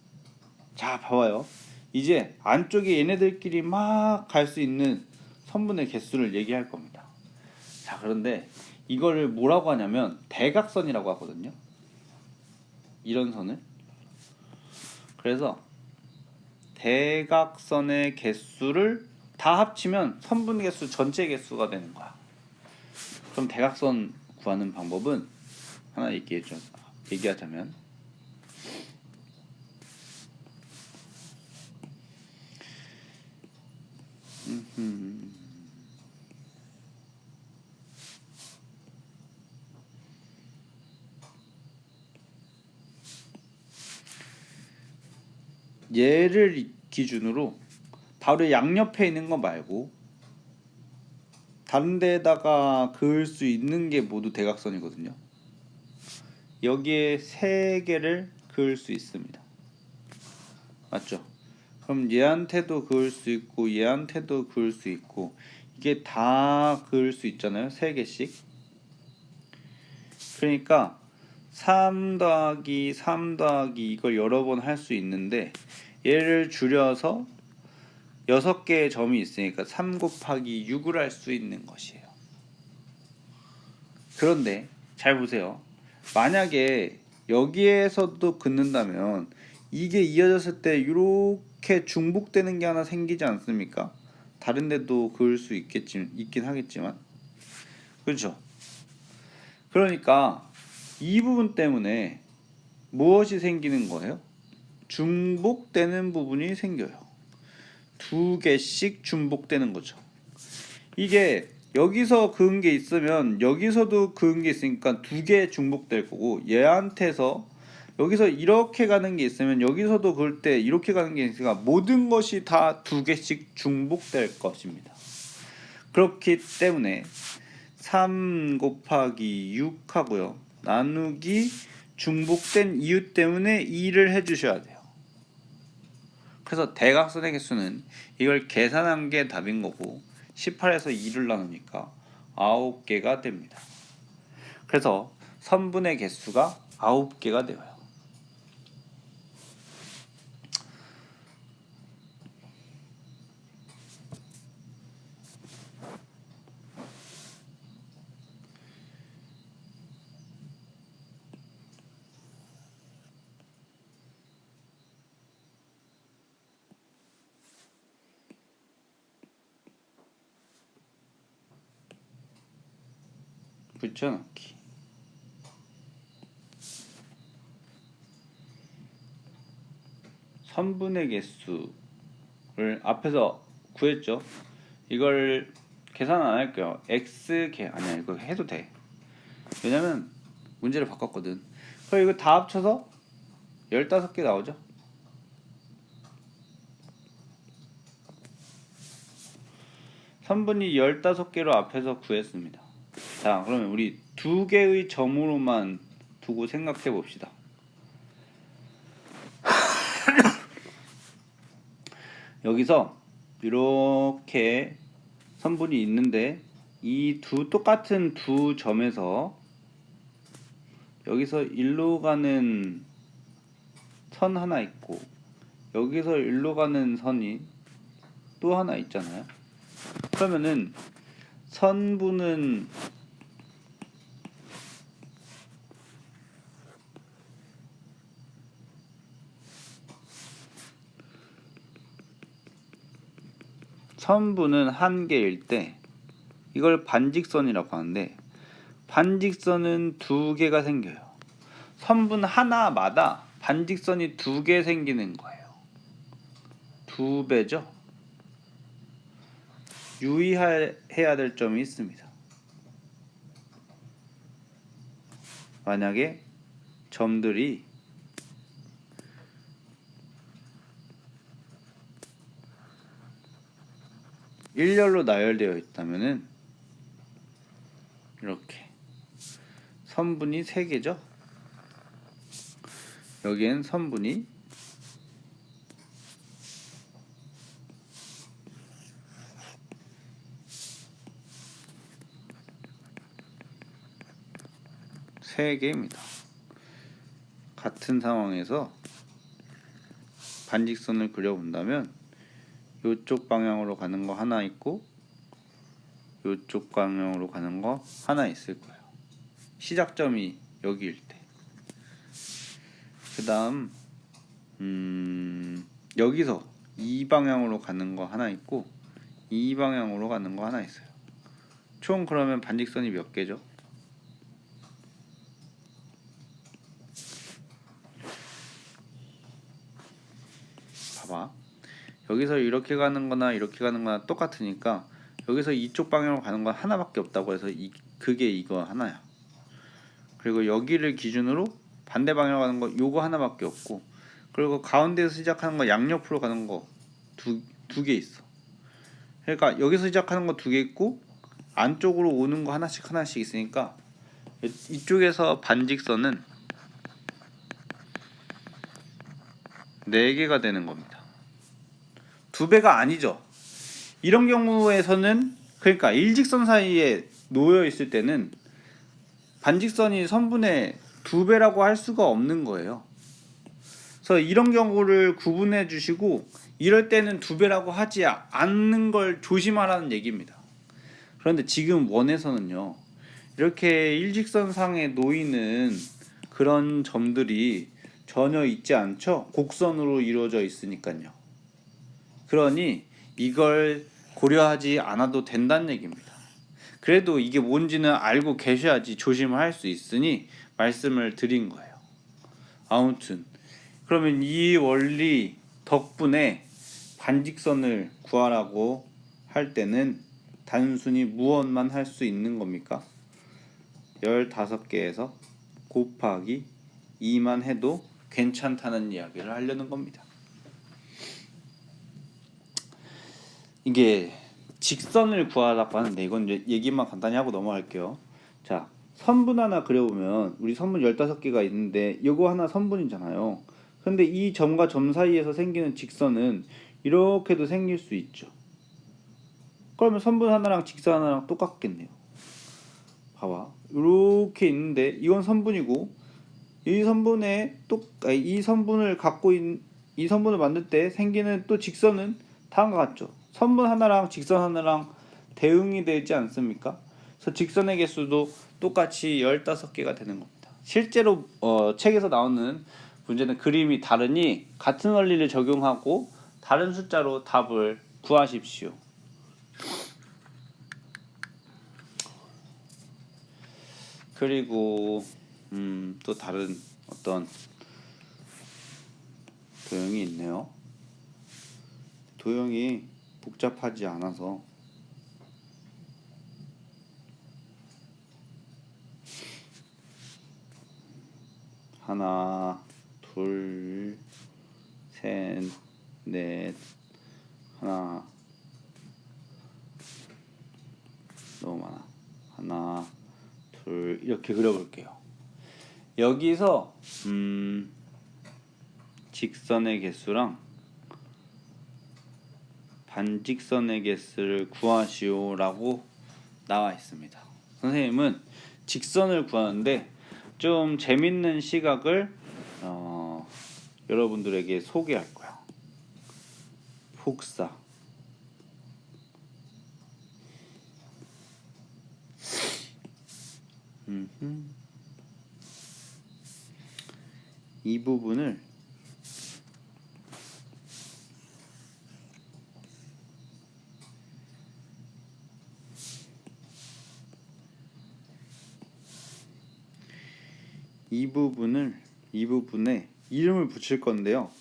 자, 봐봐요. 이제 안쪽에 얘네들끼리 막 갈 수 있는 선분의 개수를 얘기할 겁니다. 자, 그런데 이거를 뭐라고 하냐면 대각선이라고 하거든요. 이런 선을. 그래서 대각선의 개수를 다 합치면 선분 개수 전체 개수가 되는 거야. 그럼 대각선 구하는 방법은 하나 얘기하자면 얘를 기준으로 바로 양옆에 있는 거 말고 다른 데에다가 그을 수 있는 게 모두 대각선이거든요. 여기에 3개를 그을 수 있습니다. 맞죠? 그럼 얘한테도 그을 수 있고 얘한테도 그을 수 있고 이게 다 그을 수 있잖아요. 3개씩. 그러니까 3 더하기 3 더하기 이걸 여러 번 할 수 있는데 얘를 줄여서 6개의 점이 있으니까 3 곱하기 6을 할 수 있는 것이에요. 그런데 잘 보세요. 만약에 여기에서도 긋는다면 이게 이어졌을 때 이렇게 중복되는 게 하나 생기지 않습니까? 다른 데도 그을 수 있긴 하겠지만 그렇죠? 그러니까 이 부분 때문에 무엇이 생기는 거예요? 중복되는 부분이 생겨요. 2개씩 중복되는 거죠. 이게 여기서 그은 게 있으면 여기서도 그은 게 있으니까 2개 중복될 거고 얘한테서 여기서 이렇게 가는 게 있으면 여기서도 그을 때 이렇게 가는 게 있으니까 모든 것이 다 2개씩 중복될 것입니다. 그렇기 때문에 3 곱하기 6 하고요. 나누기 중복된 이유 때문에 2를 해주셔야 돼요. 그래서 대각선의 개수는 이걸 계산한 게 답인 거고 18에서 2를 나누니까 9개가 됩니다. 그래서 선분의 개수가 9개가 되어요. 붙여넣기. 선분의 개수를 앞에서 구했죠. 이걸 계산 안 할게요. 아니야, 이거 해도 돼. 왜냐면 문제를 바꿨거든. 그럼 이거 다 합쳐서 15개 나오죠. 선분이 15개로 앞에서 구했습니다. 자, 그러면 우리 2개의 점으로만 두고 생각해 봅시다. 여기서 이렇게 선분이 있는데 이 똑같은 2점에서 여기서 일로 가는 선 하나 있고 여기서 일로 가는 선이 또 하나 있잖아요. 그러면은 선분은 한 개일 때 이걸 반직선이라고 하는데 반직선은 2개가 생겨요. 선분 하나마다 반직선이 2개 생기는 거예요. 2배죠. 유의해야 될 점이 있습니다. 만약에 점들이 일렬로 나열되어 있다면은 이렇게 선분이 3개죠. 여기엔 선분이 3개입니다. 같은 상황에서 반직선을 그려본다면 이쪽 방향으로 가는 거 하나 있고 이쪽 방향으로 가는 거 하나 있을 거예요. 시작점이 여기일 때. 그 다음 여기서 이 방향으로 가는 거 하나 있고 이 방향으로 가는 거 하나 있어요. 총 그러면 반직선이 몇 개죠? 봐봐. 여기서 이렇게 가는 거나 이렇게 가는 거나 똑같으니까 여기서 이쪽 방향으로 가는 건 하나밖에 없다고 해서 그게 이거 하나야. 그리고 여기를 기준으로 반대 방향으로 가는 거 요거 하나밖에 없고, 그리고 가운데에서 시작하는 거 양옆으로 가는 거 두 개 있어. 그러니까 여기서 시작하는 거 2개 있고 안쪽으로 오는 거 하나씩 있으니까 이쪽에서 반직선은 4개가 되는 겁니다. 2배가 아니죠. 이런 경우에서는 그러니까 일직선 사이에 놓여 있을 때는 반직선이 선분의 2배라고 할 수가 없는 거예요. 그래서 이런 경우를 구분해 주시고 이럴 때는 2배라고 하지 않는 걸 조심하라는 얘기입니다. 그런데 지금 원에서는요, 이렇게 일직선상에 놓이는 그런 점들이 전혀 있지 않죠. 곡선으로 이루어져 있으니까요. 그러니 이걸 고려하지 않아도 된다는 얘기입니다. 그래도 이게 뭔지는 알고 계셔야지 조심을 할 수 있으니 말씀을 드린 거예요. 아무튼 그러면 이 원리 덕분에 반직선을 구하라고 할 때는 단순히 무엇만 할 수 있는 겁니까? 15개에서 곱하기 2만 해도 괜찮다는 이야기를 하려는 겁니다. 이게 직선을 구하라고 하는데 이건 얘기만 간단히 하고 넘어갈게요. 자, 선분 하나 그려보면 우리 선분 15개가 있는데 이거 하나 선분이잖아요. 근데 이 점과 점 사이에서 생기는 직선은 이렇게도 생길 수 있죠. 그러면 선분 하나랑 직선 하나랑 똑같겠네요. 봐봐, 이렇게 있는데 이건 선분이고 이 선분에 이 선분을 갖고 있는 이 선분을 만들 때 생기는 또 직선은 다음과 같죠. 선분 하나랑 직선 하나랑 대응이 되지 않습니까? 그래서 직선의 개수도 똑같이 15개가 되는 겁니다. 실제로 책에서 나오는 문제는 그림이 다르니 같은 원리를 적용하고 다른 숫자로 답을 구하십시오. 그리고 또 다른 어떤 도형이 있네요. 도형이 복잡하지 않아서 하나, 둘, 셋, 넷, 하나, 너무 많아. 하나, 둘, 이렇게 그려볼게요. 여기서 직선의 개수랑 반직선의 개수를 구하시오라고 나와 있습니다. 선생님은 직선을 구하는데 좀 재밌는 시각을 여러분들에게 소개할 거야. 폭사. 이 부분을 이 부분에 이름을 붙일 건데요.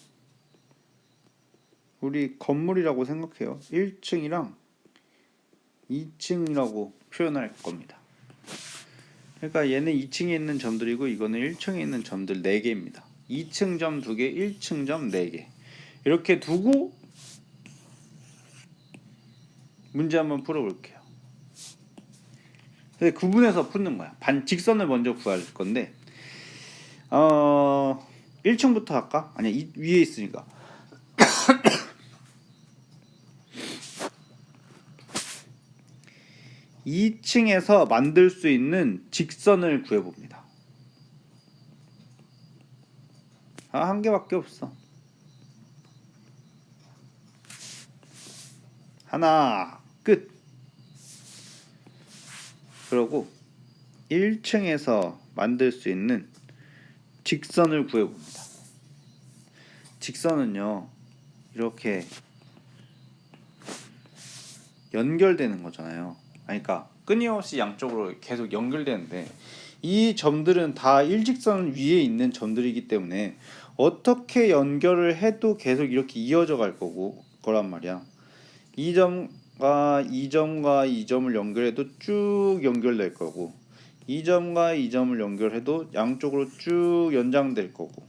우리 건물이라고 생각해요. 1층이랑 2층이라고 표현할 겁니다. 그러니까 얘는 2층에 있는 점들이고 이거는 1층에 있는 점들 4개입니다. 2층 점 2개, 1층 점 4개. 이렇게 두고 문제 한번 풀어볼게요. 근데 구분해서 푸는 거야. 직선을 먼저 구할 건데 1층부터 할까? 아니야, 위에 있으니까. 2층에서 만들 수 있는 직선을 구해봅니다. 한 개밖에 없어. 하나, 끝. 그러고 1층에서 만들 수 있는 직선을 구해봅니다. 직선은요, 이렇게 연결되는 거잖아요. 그러니까 끊임없이 양쪽으로 계속 연결되는데 이 점들은 다 일직선 위에 있는 점들이기 때문에 어떻게 연결을 해도 계속 이렇게 이어져 갈 거란 말이야. 이 점과 이 점과 이 점을 연결해도 쭉 연결될 거고, 이 점과 이 점을 연결해도 양쪽으로 쭉 연장될 거고,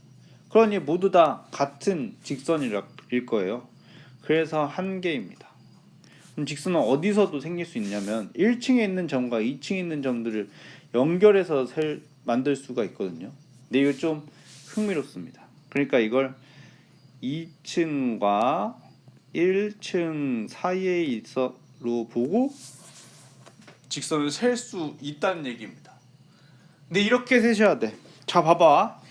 그러니 모두 다 같은 직선일 거예요. 그래서 한 개입니다. 그럼 직선은 어디서도 생길 수 있냐면 1층에 있는 점과 2층에 있는 점들을 연결해서 만들 수가 있거든요. 근데 이거 좀 흥미롭습니다. 그러니까 이걸 2층과 1층 사이에 있어로 보고 직선을 셀 수 있다는 얘기입니다. 근데 이렇게 세셔야 돼. 자, 봐봐.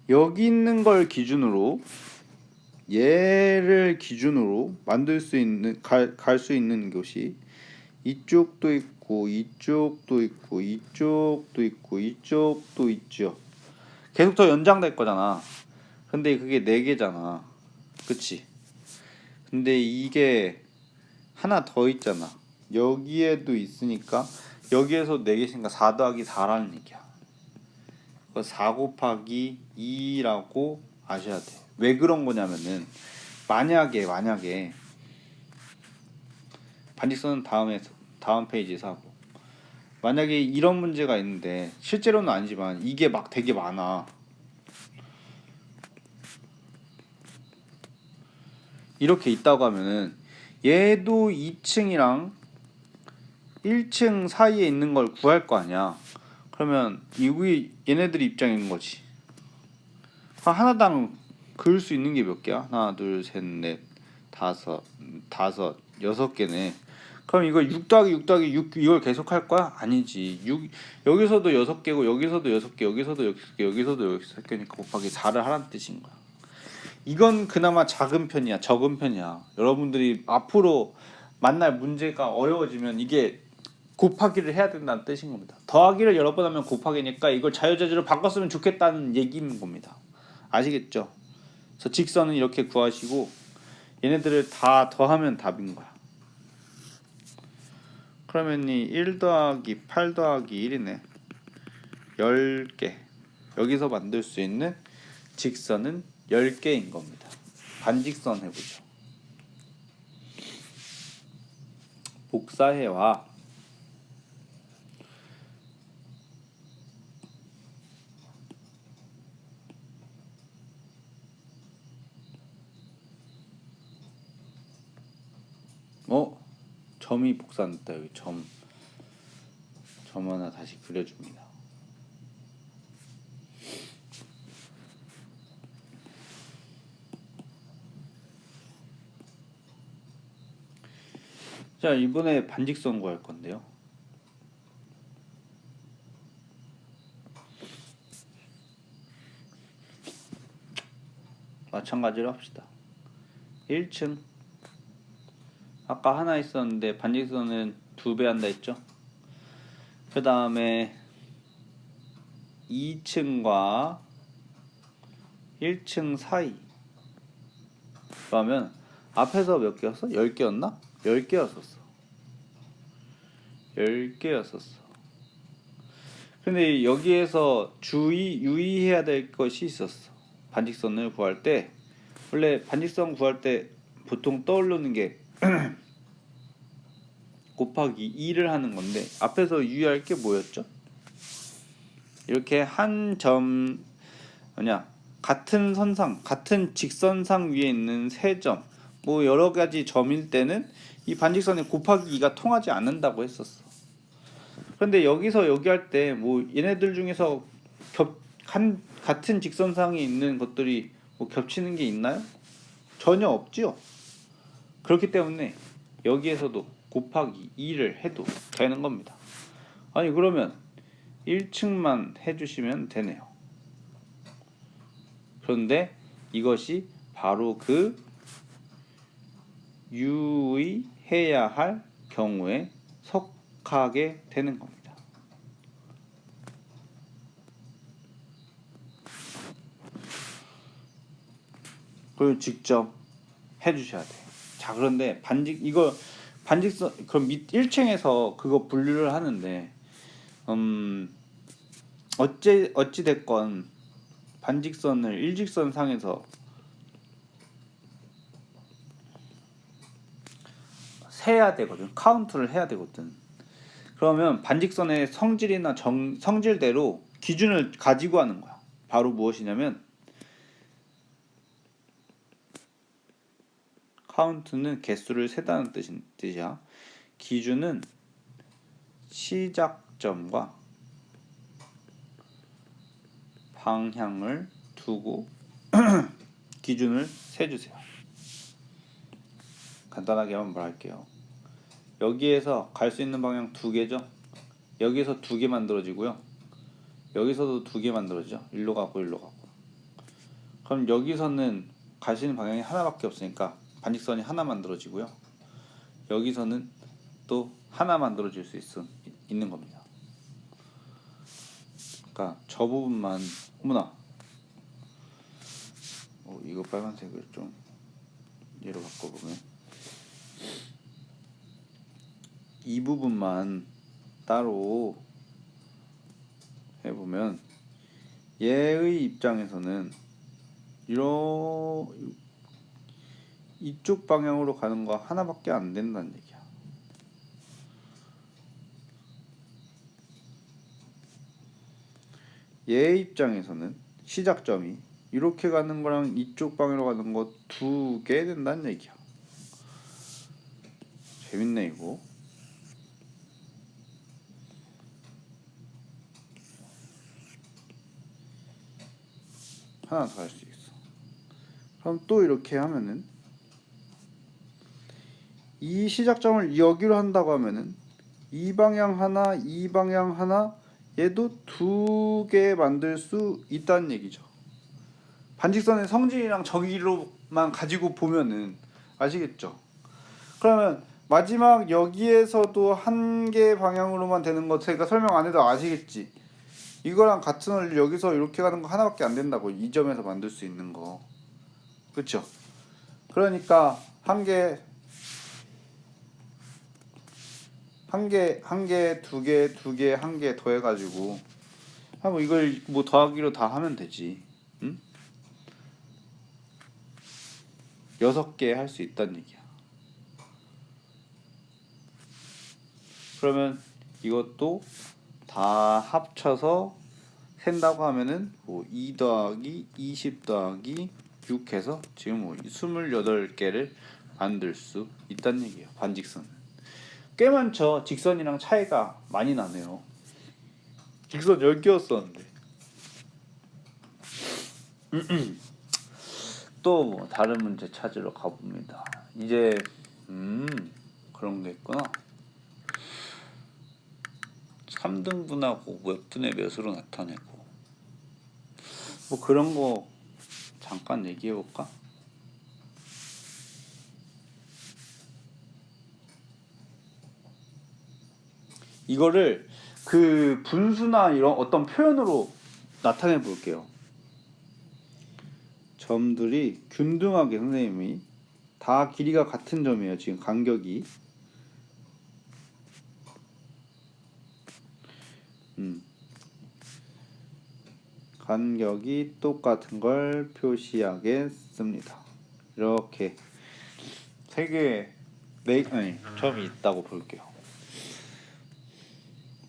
여기 있는 걸 기준으로, 얘를 기준으로 만들 수 있는, 갈 수 있는 곳이 이쪽도 있고 이쪽도 있고 이쪽도 있고 이쪽도 있죠. 계속 더 연장될 거잖아. 근데 그게 4개잖아. 그치? 근데 이게 하나 더 있잖아. 여기에도 있으니까 여기에서 4개씩이니까 4 더하기 4라는 얘기야. 4 곱하기 2라고 아셔야 돼. 왜 그런 거냐면은 만약에 반직선은 다음 페이지에서 하고, 만약에 이런 문제가 있는데 실제로는 아니지만 이게 막 되게 많아. 이렇게 있다고 하면은 얘도 2층이랑 1층 사이에 있는 걸 구할 거 아니야. 그러면 얘네들이 입장인 거지. 하나당 그을 수 있는 게 몇 개야? 하나, 둘, 셋, 넷, 다섯, 6개네. 그럼 이거 6 더하기 6 더하기 6 이걸 계속 할 거야? 아니지. 여기서도 6개고 여기서도 6개, 여기서도 6개, 여기서도 6개니까 곱하기 4를 하라는 뜻인 거야. 이건 그나마 작은 편이야. 적은 편이야. 여러분들이 앞으로 만날 문제가 어려워지면 이게 곱하기를 해야 된다는 뜻인 겁니다. 더하기를 여러 번 하면 곱하기니까 이걸 자유자재로 바꿨으면 좋겠다는 얘기인 겁니다. 아시겠죠? 그래서 직선은 이렇게 구하시고 얘네들을 다 더하면 답인 거야. 그러면 이 1 더하기 8 더하기 1이네. 10개. 여기서 만들 수 있는 직선은 10개인 겁니다. 반직선 해보죠. 복사해와 점이 복사됐다. 여기 점 하나 다시 그려줍니다. 자, 이번에 반직선 구할 건데요. 마찬가지로 합시다. 1층 아까 하나 있었는데 반직선은 2배 한다 했죠. 그 다음에 2층과 1층 사이. 그러면 앞에서 몇 개였어? 10개였나? 10개였었어. 10개였었어. 근데 여기에서 유의해야 될 것이 있었어. 반직선을 구할 때 원래 반직선 구할 때 보통 떠오르는 게 곱하기 2를 하는 건데 앞에서 유의할 게 뭐였죠? 이렇게 한 점 같은 선상, 같은 직선상 위에 있는 세 점, 뭐 여러 가지 점일 때는 이 반직선에 곱하기 2가 통하지 않는다고 했었어. 그런데 여기서 여기 할 때 뭐 얘네들 중에서 같은 직선상에 있는 것들이 뭐 겹치는 게 있나요? 전혀 없지요. 그렇기 때문에 여기에서도 곱하기 2를 해도 되는 겁니다. 아니 그러면 1층만 해주시면 되네요. 그런데 이것이 바로 그 유의해야 할 경우에 속하게 되는 겁니다. 그걸 직접 해주셔야 돼요. 자 그런데 반직선 그럼 밑 1층에서 그거 분류를 하는데 어찌 됐건 반직선을 일직선 상에서 세야 되거든. 카운트를 해야 되거든. 그러면 반직선의 성질이나 성질대로 기준을 가지고 하는 거야. 바로 무엇이냐면 카운트는 개수를 세다는 뜻이야. 기준은 시작점과 방향을 두고 기준을 세주세요. 간단하게 한번 말할게요. 여기에서 갈 수 있는 방향 두 개죠. 여기서 두 개 만들어지고요. 여기서도 두 개 만들어지죠. 일로 가고 일로 가고. 그럼 여기서는 갈 수 있는 방향이 하나밖에 없으니까 반직선이 하나 만들어지고요. 여기서는 또 하나 만들어질 수 있는 겁니다. 그러니까 저 부분만 어머나 이거 빨간색을 좀 얘로 바꿔보면 이 부분만 따로 해보면 얘의 입장에서는 이쪽 방향으로 가는 거 하나밖에 안 된다는 얘기야. 얘의 입장에서는 시작점이 이렇게 가는 거랑 이쪽 방향으로 가는 거 두 개 된다는 얘기야. 재밌네 이거. 하나 더 할 수 있어. 그럼 또 이렇게 하면은 이 시작점을 여기로 한다고 하면은 이 방향 하나, 이 방향 하나 얘도 두 개 만들 수 있다는 얘기죠. 반직선의 성질이랑 저기로만 가지고 보면은 아시겠죠? 그러면 마지막 여기에서도 한 개 방향으로만 되는 거 제가 설명 안 해도 아시겠지? 이거랑 같은 원리 여기서 이렇게 가는 거 하나밖에 안 된다고. 이 점에서 만들 수 있는 거. 그렇죠? 그러니까 한 개, 두 개, 한 개 더해가지고 뭐 이걸 뭐 더하기로 다 하면 되지. 응? 6개 할 수 있다는 얘기야. 그러면 이것도 다 합쳐서 센다고 하면은 뭐 2 더하기 20 더하기 6 해서 지금 뭐 28개를 만들 수 있다는 얘기예요. 반직선. 꽤 많죠. 직선이랑 차이가 많이 나네요. 직선 10개였었는데. 또 뭐 다른 문제 찾으러 가봅니다. 이제 그런 게 있구나. 3등분하고 몇 분의 몇으로 나타내고 뭐 그런 거 잠깐 얘기해 볼까? 이거를 그 분수나 이런 어떤 표현으로 나타내 볼게요. 점들이 균등하게 선생님이 다 길이가 같은 점이에요. 지금 간격이 간격이 똑같은 걸 표시하겠습니다. 이렇게 세 개의 점이 있다고 볼게요.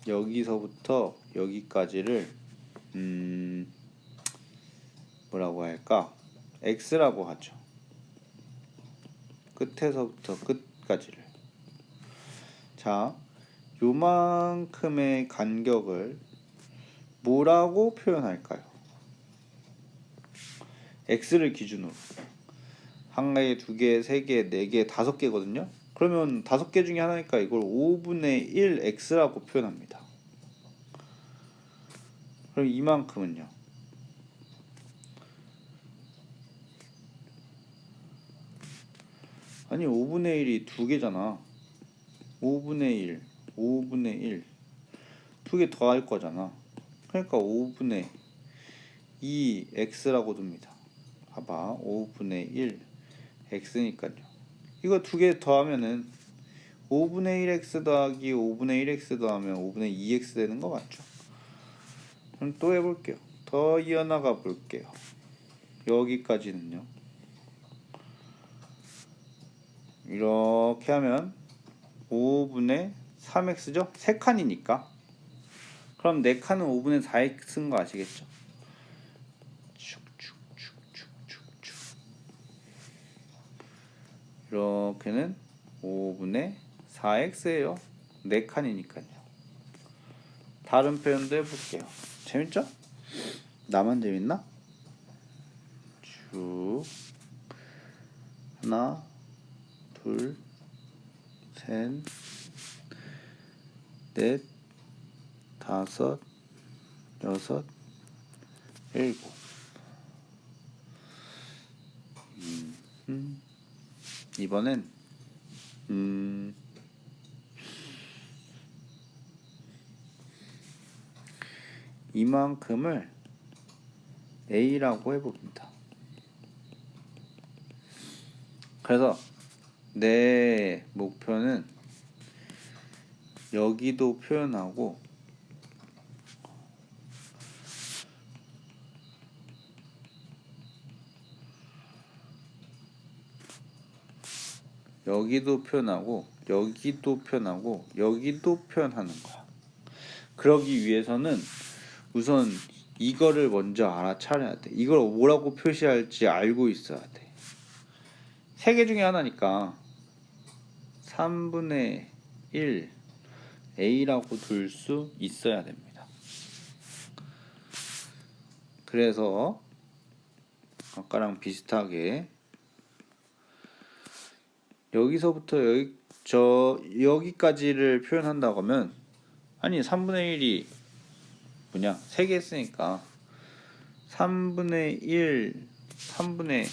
여기서부터 여기까지를 뭐라고 할까? x라고 하죠. 끝에서부터 끝까지를. 자, 요만큼의 간격을 뭐라고 표현할까요? x를 기준으로. 한 개, 두 개, 세 개, 네 개, 다섯 개거든요. 그러면 다섯 개 중에 하나니까 이걸 5분의 1 x라고 표현합니다. 그럼 이만큼은요? 아니 5분의 1이 두 개잖아. 5분의 1, 5분의 1 두 개 더 할 거잖아. 그러니까 5분의 2 x라고 둡니다. 봐봐, 5분의 1 x니까요. 이거 두 개 더하면은 5분의 1 x 더하기 5분의 1 x 더하면 5분의 2 x 되는 거 맞죠? 그럼 또 해볼게요. 더 이어나가 볼게요. 여기까지는요. 이렇게 하면 5분의 3x죠? 3칸이니까. 그럼 4칸은 5분의 4x인 거 아시겠죠? 축축축축축축. 이렇게는 5분의 4x예요. 4칸이니까요. 다른 표현도 해볼게요. 재밌죠? 나만 재밌나? 쭉 하나 둘 셋 넷 다섯 여섯 일곱 이번엔 이만큼을 A라고 해봅니다. 그래서 내 목표는 여기도 표현하고 여기도 표현하고 여기도 표현하고 여기도 표현하는 거야. 그러기 위해서는 우선 이거를 먼저 알아차려야 돼. 이걸 뭐라고 표시할지 알고 있어야 돼. 세 개 중에 하나니까 3분의 1 A라고 둘 수 있어야 됩니다. 그래서 아까랑 비슷하게 여기서부터 여기까지를 표현한다고 하면 아니 3분의 1이 뭐냐 3개 했으니까 3분의 1 3분의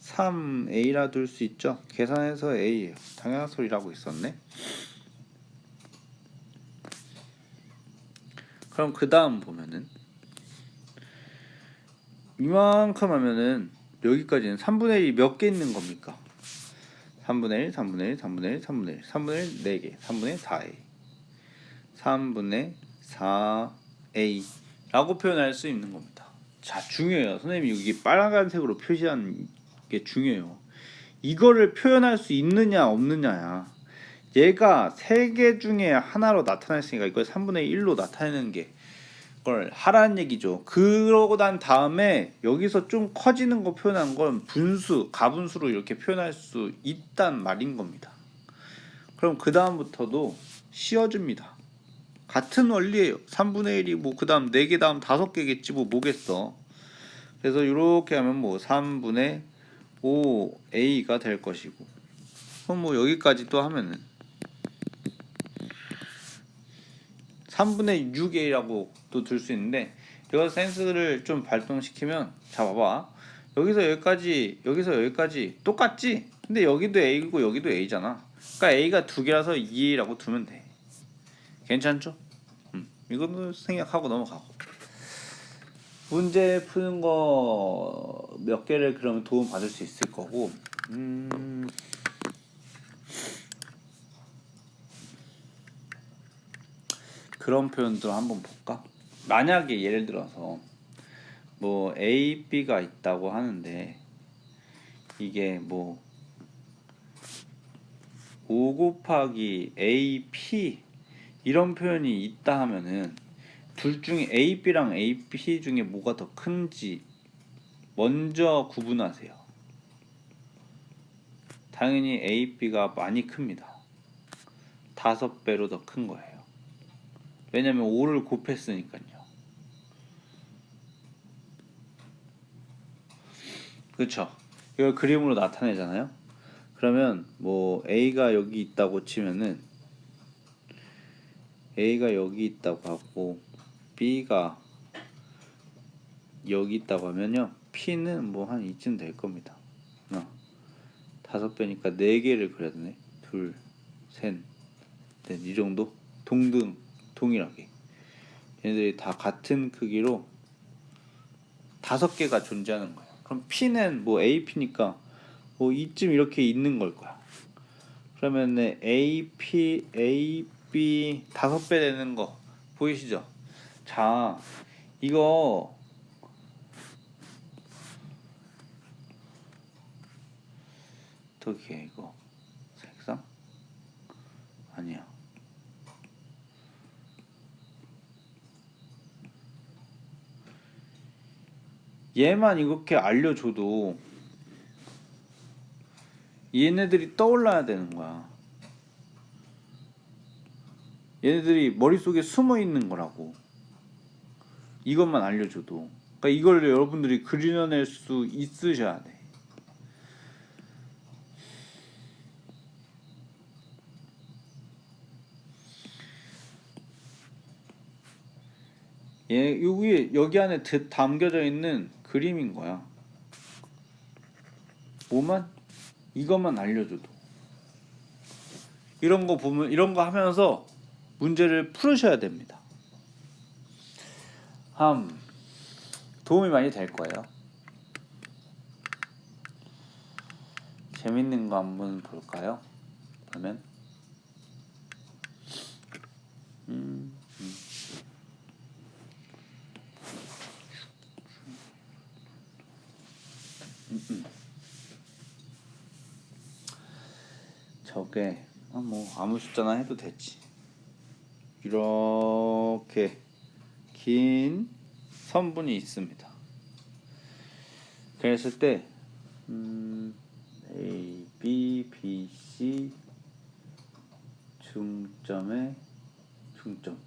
3A라 둘 수 있죠. 계산해서 A예요. 당연한 소리라고 있었네. 그럼 그 다음 보면은 이만큼 하면은 여기까지는 3분의 1이 몇 개 있는 겁니까? 3분의 1, 3분의 1, 3분의 1, 3분의 1, 3분의 1 4개, 3분의 4A 3분의 4A 라고 표현할 수 있는 겁니다. 자, 중요해요. 선생님이 여기 빨간색으로 표시한 게 중요해요. 이거를 표현할 수 있느냐 없느냐야. 얘가 3개 중에 하나로 나타냈으니까 이걸 3분의 1로 나타내는 게 걸 하라는 얘기죠. 그러고 난 다음에 여기서 좀 커지는 거 표현한 건 분수, 가분수로 이렇게 표현할 수 있단 말인 겁니다. 그럼 그 다음부터도 씌워줍니다. 같은 원리예요. 3분의 1이 뭐 그 다음 4개 다음 5개겠지 뭐겠어. 그래서 이렇게 하면 뭐 3분의 5A가 될 것이고 그럼 뭐 여기까지 또 하면은 3분의 6A라고 또 들 수 있는데 이거 센스를 좀 발동시키면 자 봐봐 여기서 여기까지 똑같지? 근데 여기도 A고 여기도 A잖아. 그러니까 A가 두 개라서 2A라고 두면 돼. 괜찮죠? 이거는 생략하고 넘어가고 문제 푸는 거 몇 개를 그러면 도움 받을 수 있을 거고 그런 표현들 한번 볼까? 만약에 예를 들어서 뭐 A, B가 있다고 하는데 이게 뭐 5 곱하기 A, P 이런 표현이 있다 하면은 둘 중에 AB랑 AP 중에 뭐가 더 큰지 먼저 구분하세요. 당연히 AB가 많이 큽니다. 5배로 더 큰 거예요. 왜냐면 5를 곱했으니까요. 그쵸? 이걸 그림으로 나타내잖아요. 그러면 뭐 A가 여기 있다고 치면은 A가 여기 있다고 하고 B가 여기 있다고 하면요, P는 뭐 한 이쯤 될 겁니다. 5배니까 4개를 그려야 되네. 둘, 셋, 넷, 이 정도? 동일하게 얘네들이 다 같은 크기로 5개가 존재하는 거예요. 그럼 P는 뭐 AP니까 뭐 이쯤 이렇게 있는 걸 거야. 그러면 AP, AB 5배 되는 거 보이시죠? 자, 이거 어떻게 이거 색상? 아니야. 얘만 이렇게 알려줘도 얘네들이 떠올라야 되는 거야. 얘네들이 머릿속에 숨어 있는 거라고. 이것만 알려줘도. 그러니까 이걸 여러분들이 그려낼 수 있으셔야 돼. 여기 안에 담겨져 있는 그림인 거야. 뭐만? 이것만 알려줘도. 이런 거 보면, 이런 거 하면서 문제를 풀으셔야 됩니다. 도움이 많이 될 거예요. 재밌는 거 한번 볼까요? 그러면 저게 뭐 아무 숫자나 해도 되지. 이렇게 긴 선분이 있습니다. 그랬을 때 A, B, B, C 중점에 중점.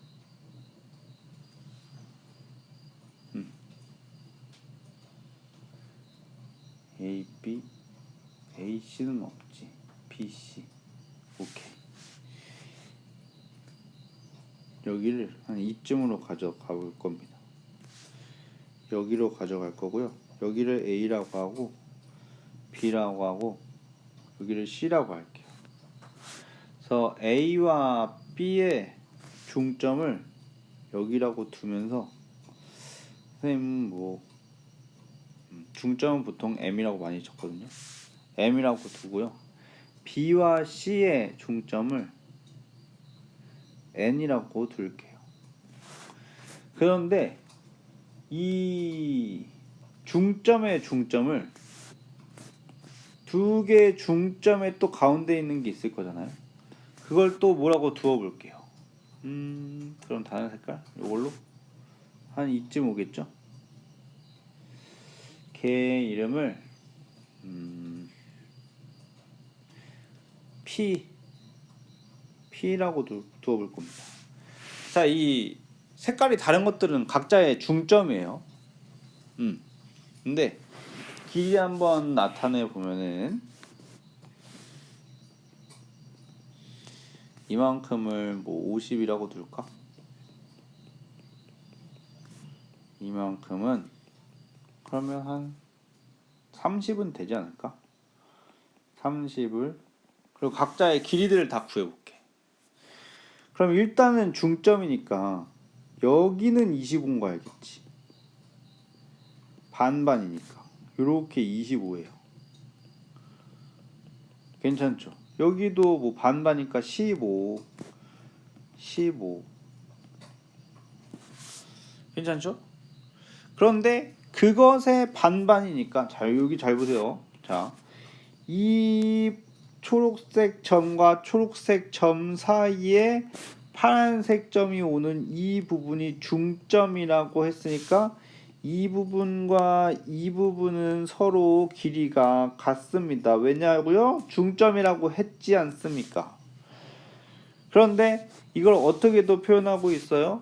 A, B, A, C는 없지. B, C. 오케이. 여기를 한 이쯤으로 가져가 볼 겁니다. 여기로 가져갈 거고요. 여기를 A라고 하고 B라고 하고 여기를 C라고 할게요. 그래서 A와 B의 중점을 여기라고 두면서 선생님 뭐 중점은 보통 M이라고 많이 적거든요. M이라고 두고요. B와 C의 중점을 N이라고 둘게요. 그런데 이 중점의 중점을 두 개의 중점에 또 가운데 있는 게 있을 거잖아요. 그걸 또 뭐라고 두어 볼게요. 그럼 다른 색깔? 이걸로 한 이쯤 오겠죠? 걔 이름을 P라고 두어 볼 겁니다. 자, 이 색깔이 다른 것들은 각자의 중점이에요. 근데 길이 한번 나타내 보면은 이만큼을 뭐 50이라고 둘까? 이만큼은 그러면 한 30은 되지 않을까? 30을 그리고 각자의 길이들을 다 구해볼게. 그럼 일단은 중점이니까 여기는 25인 거 알겠지? 반반이니까 이렇게 25예요. 괜찮죠? 여기도 뭐 반반이니까 15 괜찮죠? 그런데 그것의 반반이니까 자, 여기 잘 보세요. 자, 이 초록색 점과 초록색 점 사이에 파란색 점이 오는 이 부분이 중점이라고 했으니까 이 부분과 이 부분은 서로 길이가 같습니다. 왜냐고요? 중점이라고 했지 않습니까? 그런데 이걸 어떻게도 표현하고 있어요?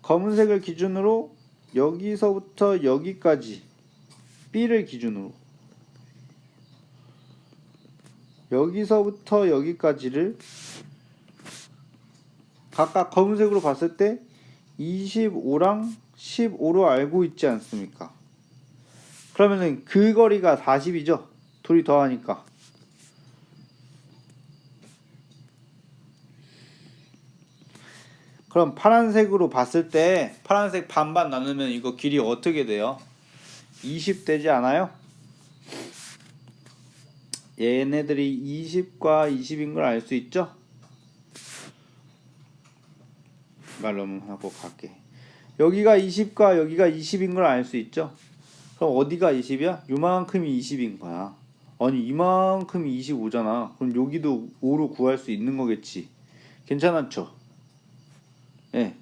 검은색을 기준으로 여기서부터 여기까지 B를 기준으로 여기서부터 여기까지를 각각 검은색으로 봤을 때 25랑 15로 알고 있지 않습니까? 그러면은 그 거리가 40이죠. 둘이 더하니까. 그럼 파란색으로 봤을 때 파란색 반반 나누면 이거 길이 어떻게 돼요? 20 되지 않아요? 얘네들이 20과 20인 걸 알 수 있죠? 말로 하고 갈게. 여기가 20과 여기가 20인 걸 알 수 있죠? 그럼 어디가 20이야? 요만큼이 20인 거야. 아니 이만큼이 25잖아. 그럼 여기도 5로 구할 수 있는 거겠지. 괜찮았죠? 예.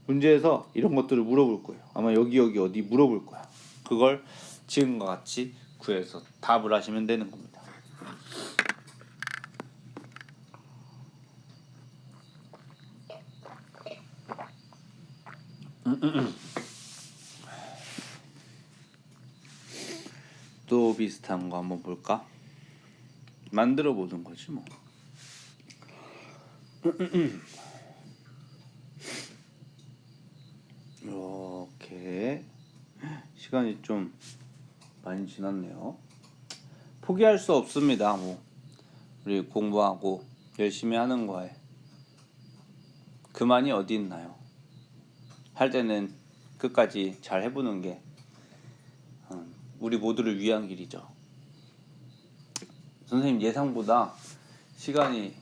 문제에서 이런 것들을 물어볼 거예요. 아마 여기 어디 물어볼 거야. 그걸 지금과 같이 구해서 답을 하시면 되는 겁니다. 또 비슷한 거 한번 볼까? 만들어 보는 거지 뭐. 이렇게 시간이 좀 많이 지났네요. 포기할 수 없습니다. 뭐 우리 공부하고 열심히 하는 거에 그만이 어디 있나요? 할 때는 끝까지 잘 해보는 게 우리 모두를 위한 길이죠. 선생님 예상보다 시간이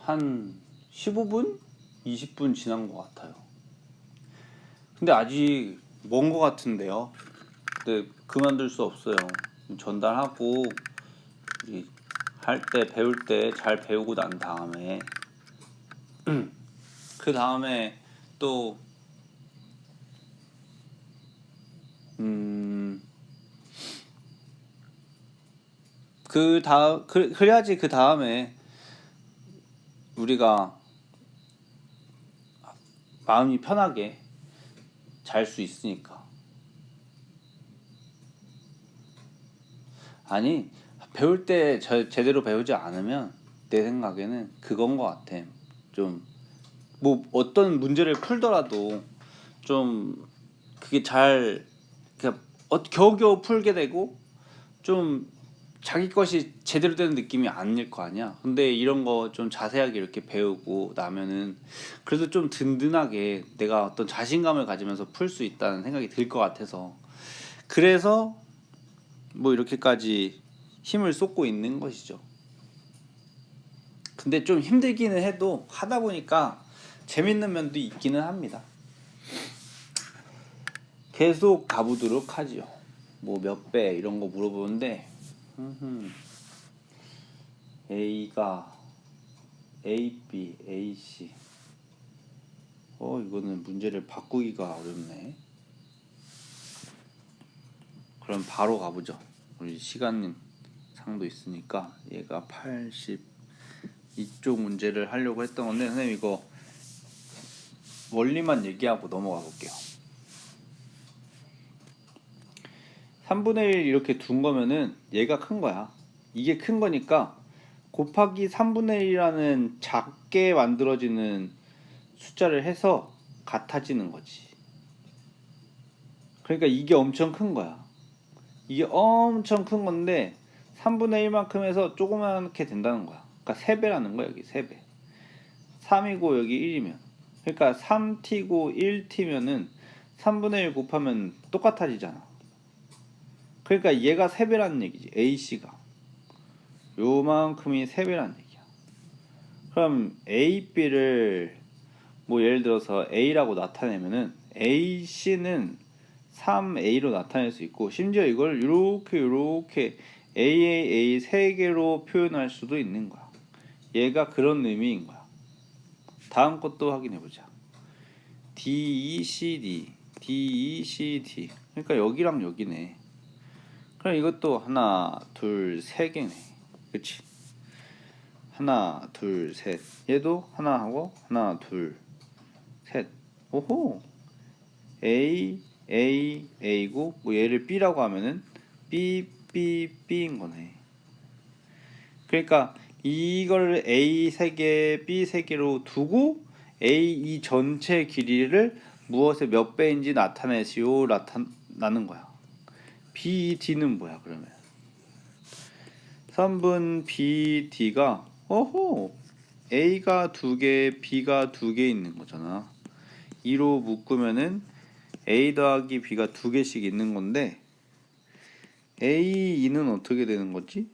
한 15분? 20분 지난 것 같아요. 근데 아직 먼 것 같은데요. 근데 그만둘 수 없어요. 전달하고 우리 할 때 배울 때 잘 배우고 난 다음에 그 다음에 또 그래야지 그 다음에 우리가 마음이 편하게 잘 수 있으니까. 아니 배울 때 제대로 배우지 않으면 내 생각에는 그건 것 같아. 좀 뭐 어떤 문제를 풀더라도 좀 그게 잘 그냥 겨우겨우 풀게 되고 좀 자기 것이 제대로 되는 느낌이 아닐 거 아니야. 근데 이런 거 좀 자세하게 이렇게 배우고 나면은 그래도 좀 든든하게 내가 어떤 자신감을 가지면서 풀 수 있다는 생각이 들 것 같아서 그래서 뭐 이렇게까지 힘을 쏟고 있는 것이죠. 근데 좀 힘들기는 해도 하다 보니까 재밌는 면도 있기는 합니다. 계속 가보도록 하죠. 뭐 몇 배 이런 거 물어보는데 A가 AB, AC 이거는 문제를 바꾸기가 어렵네. 그럼 바로 가보죠. 우리 시간 상도 있으니까 얘가 80 이쪽 문제를 하려고 했던 건데 선생님 이거 원리만 얘기하고 넘어가 볼게요. 3분의 1 이렇게 둔 거면은 얘가 큰 거야. 이게 큰 거니까 곱하기 3분의 1이라는 작게 만들어지는 숫자를 해서 같아지는 거지. 그러니까 이게 엄청 큰 거야. 이게 엄청 큰 건데 3분의 1만큼 해서 조그맣게 된다는 거야. 그러니까 3배라는 거야. 여기 3배. 3이고 여기 1이면 그러니까 3t고 1t면은 3분의 1 곱하면 똑같아지잖아. 그러니까 얘가 3배라는 얘기지. AC가 요만큼이 3배라는 얘기야. 그럼 AB를 뭐 예를 들어서 A라고 나타내면은 AC는 3A로 나타낼 수 있고 심지어 이걸 이렇게 AAA 3개로 표현할 수도 있는 거야. 얘가 그런 의미인 거야. 다음 것도 확인해 보자. DECD, DECD. 그러니까 여기랑 여기네. 그럼 이것도 하나, 둘, 세 개네. 그치? 하나, 둘, 셋. 얘도 하나 하고 하나, 둘, 셋. 오호. A, A, A고 뭐 얘를 B라고 하면은 B, B, B인 거네. 그러니까 이걸 A 3개, B 3개로 두고 A 이 전체 길이를 무엇의 몇 배인지 나타내시오 나타나는 거야. BD는 뭐야 그러면? 3분 BD가 어호 A가 2개, B가 2개 있는 거잖아. 2로 묶으면은 A 더하기 B가 2개씩 있는 건데 A2는 어떻게 되는 거지?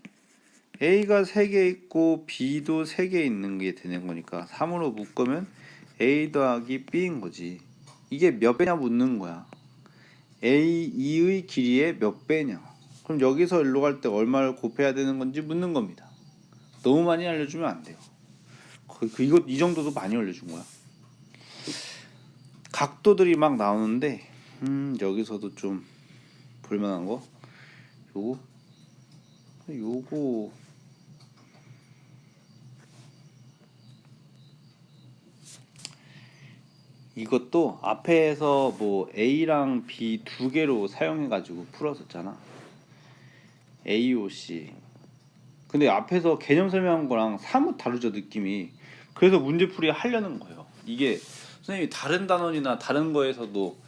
A가 3개 있고 B도 3개 있는 게 되는 거니까 3으로 묶으면 A 더하기 B인 거지. 이게 몇 배냐 묻는 거야. A2의 길이의 몇 배냐. 그럼 여기서 일로 갈 때 얼마를 곱해야 되는 건지 묻는 겁니다. 너무 많이 알려주면 안 돼요. 이거 이 정도도 많이 알려준 거야. 각도들이 막 나오는데 여기서도 좀 볼만한 거 요거 이것도 앞에서 뭐 A랑 B 두 개로 사용해가지고 풀었었잖아. AOC. 근데 앞에서 개념 설명한 거랑 사뭇 다르죠 느낌이. 그래서 문제풀이 하려는 거예요. 이게 선생님이 다른 단원이나 다른 거에서도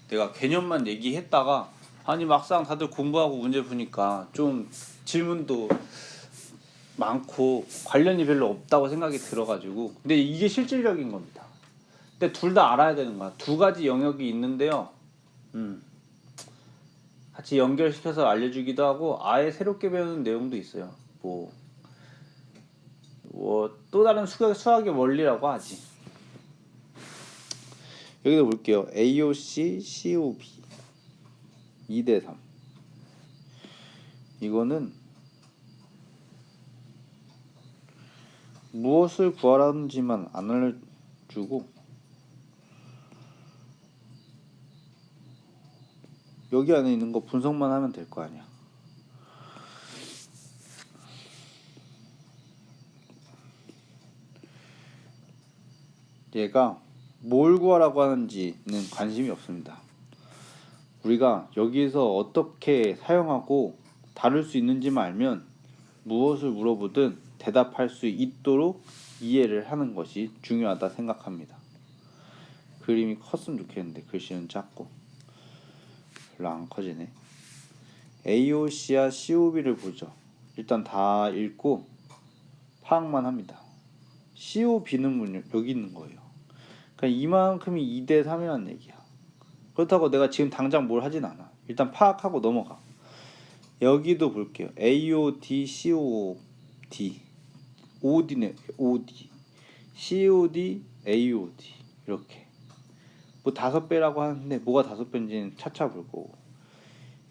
내가 개념만 얘기했다가 아니 막상 다들 공부하고 문제 푸니까 좀 질문도 많고 관련이 별로 없다고 생각이 들어가지고 근데 이게 실질적인 겁니다. 근데 둘 다 알아야 되는 거야. 두 가지 영역이 있는데요. 같이 연결시켜서 알려주기도 하고 아예 새롭게 배우는 내용도 있어요. 뭐 또 다른 수학의 원리라고 하지. 여기도 볼게요. AOC, COB 2대3. 이거는 무엇을 구하라는지만 안 알려주고 여기 안에 있는 거 분석만 하면 될 거 아니야. 얘가 뭘 구하라고 하는지는 관심이 없습니다. 우리가 여기서 어떻게 사용하고 다룰 수 있는지만 알면 무엇을 물어보든 대답할 수 있도록 이해를 하는 것이 중요하다 생각합니다. 그림이 컸으면 좋겠는데 글씨는 작고 별로 안 커지네. AOC와 COB를 보죠. 일단 다 읽고 파악만 합니다. COB는 여기 있는 거예요. 그러니까 이만큼이 2대3이라는 얘기야. 그렇다고 내가 지금 당장 뭘 하진 않아. 일단 파악하고 넘어가. 여기도 볼게요. AOD, COD, OD네. OD, COD, AOD 이렇게. 뭐 5배라고 하는데 뭐가 5배인지는 차차 볼 거고.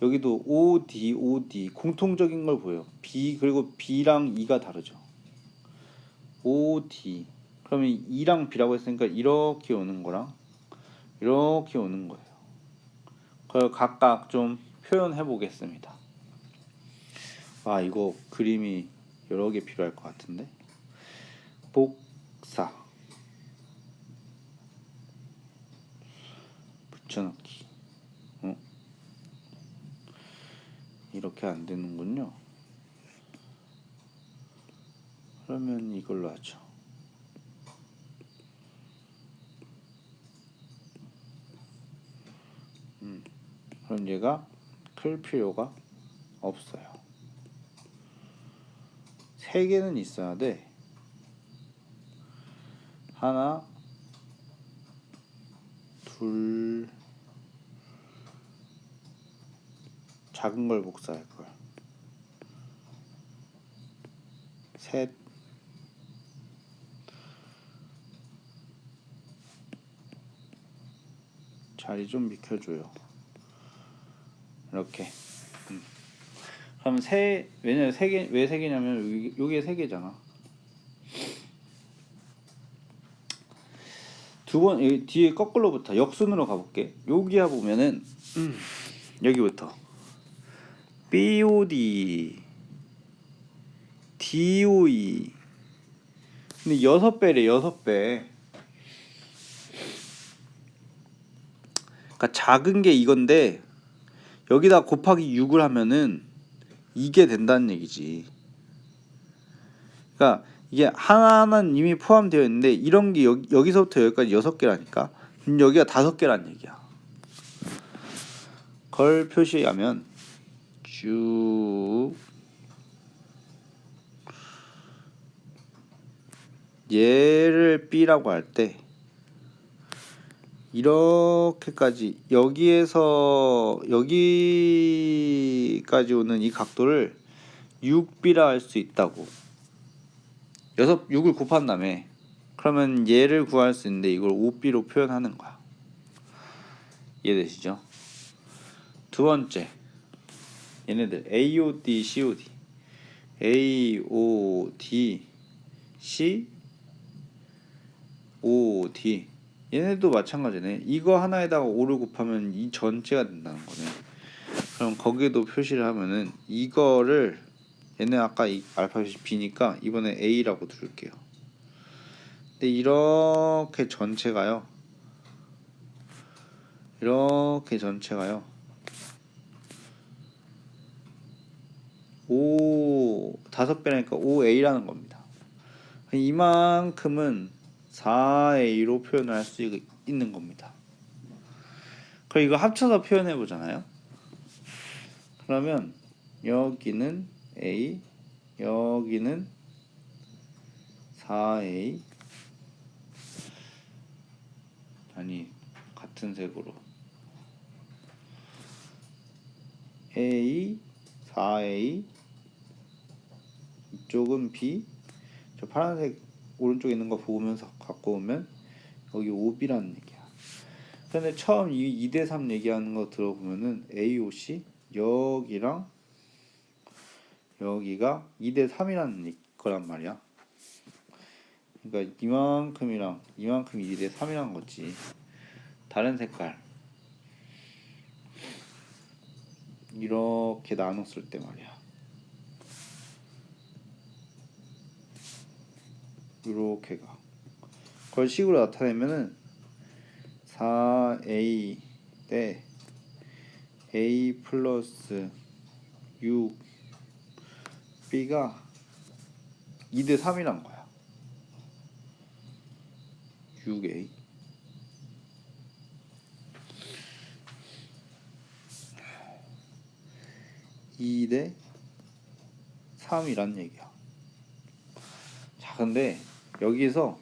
여기도 OD, OD 공통적인 걸 보여요. B 그리고 B랑 E가 다르죠. OD 그러면 2랑 B라고 했으니까 이렇게 오는 거랑 이렇게 오는 거예요. 그걸 각각 좀 표현해 보겠습니다. 아 이거 그림이 여러 개 필요할 것 같은데. 복사 붙여넣기 이렇게 안 되는군요. 그러면 이걸로 하죠. 그럼 얘가 클 필요가 없어요. 3개는 있어야 돼. 하나, 둘, 작은 걸 복사할 걸. 셋, 자리 좀 비켜줘요. 이렇게. 그럼 왜냐면 왜 3개냐면 여기에 3개잖아. 뒤에 거꾸로부터 역순으로 가볼게. 여기야 보면은 여기부터 BOD, DOE. 근데 6배래 6배. 그러니까 작은 게 이건데 여기다 곱하기 6을 하면은 이게 된다는 얘기지. 그러니까 이게 하나는 이미 포함되어 있는데 이런 게 여기서부터 여기까지 6개라니까. 여기가 5개란 얘기야. 걸 표시하면 쭉 얘를 B라고 할 때 이렇게까지 여기에서 여기까지 오는 이 각도를 6B라 할 수 있다고. 6을 곱한 다음에 그러면 얘를 구할 수 있는데 이걸 5B로 표현하는 거야. 이해되시죠? 두 번째 얘네들 AOD, COD, AOD, COD 얘네도 마찬가지네. 이거 하나에다가 5를 곱하면 이 전체가 된다는 거네. 그럼 거기에도 표시를 하면은 이거를 얘네 아까 이 알파벳이 B니까 이번에 A라고 두를게요. 근데 이렇게 전체가요. 5배라니까 5A라는 겁니다. 이만큼은 4A로 표현을 할 수 있는 겁니다. 그럼 이거 합쳐서 표현해 보잖아요. 그러면 여기는 A, 여기는 4A, 아니 같은 색으로 A, 4A, 이쪽은 B, 저 파란색 오른쪽에 있는 거 보면서 갖고 오면 여기 5B라는 얘기야. 근데 처음 이 2대3 얘기하는 거 들어보면은 AOC 여기랑 여기가 2대3이라는 거란 말이야. 그러니까 이만큼이랑 이만큼이 2대3이란 거지. 다른 색깔 이렇게 나눴을 때 말이야. 이렇게가 그걸 식으로 나타내면은 4A 대 A 플러스 6B가 2대3이란 거야. 6A 2대3이란 얘기야. 자, 근데 여기서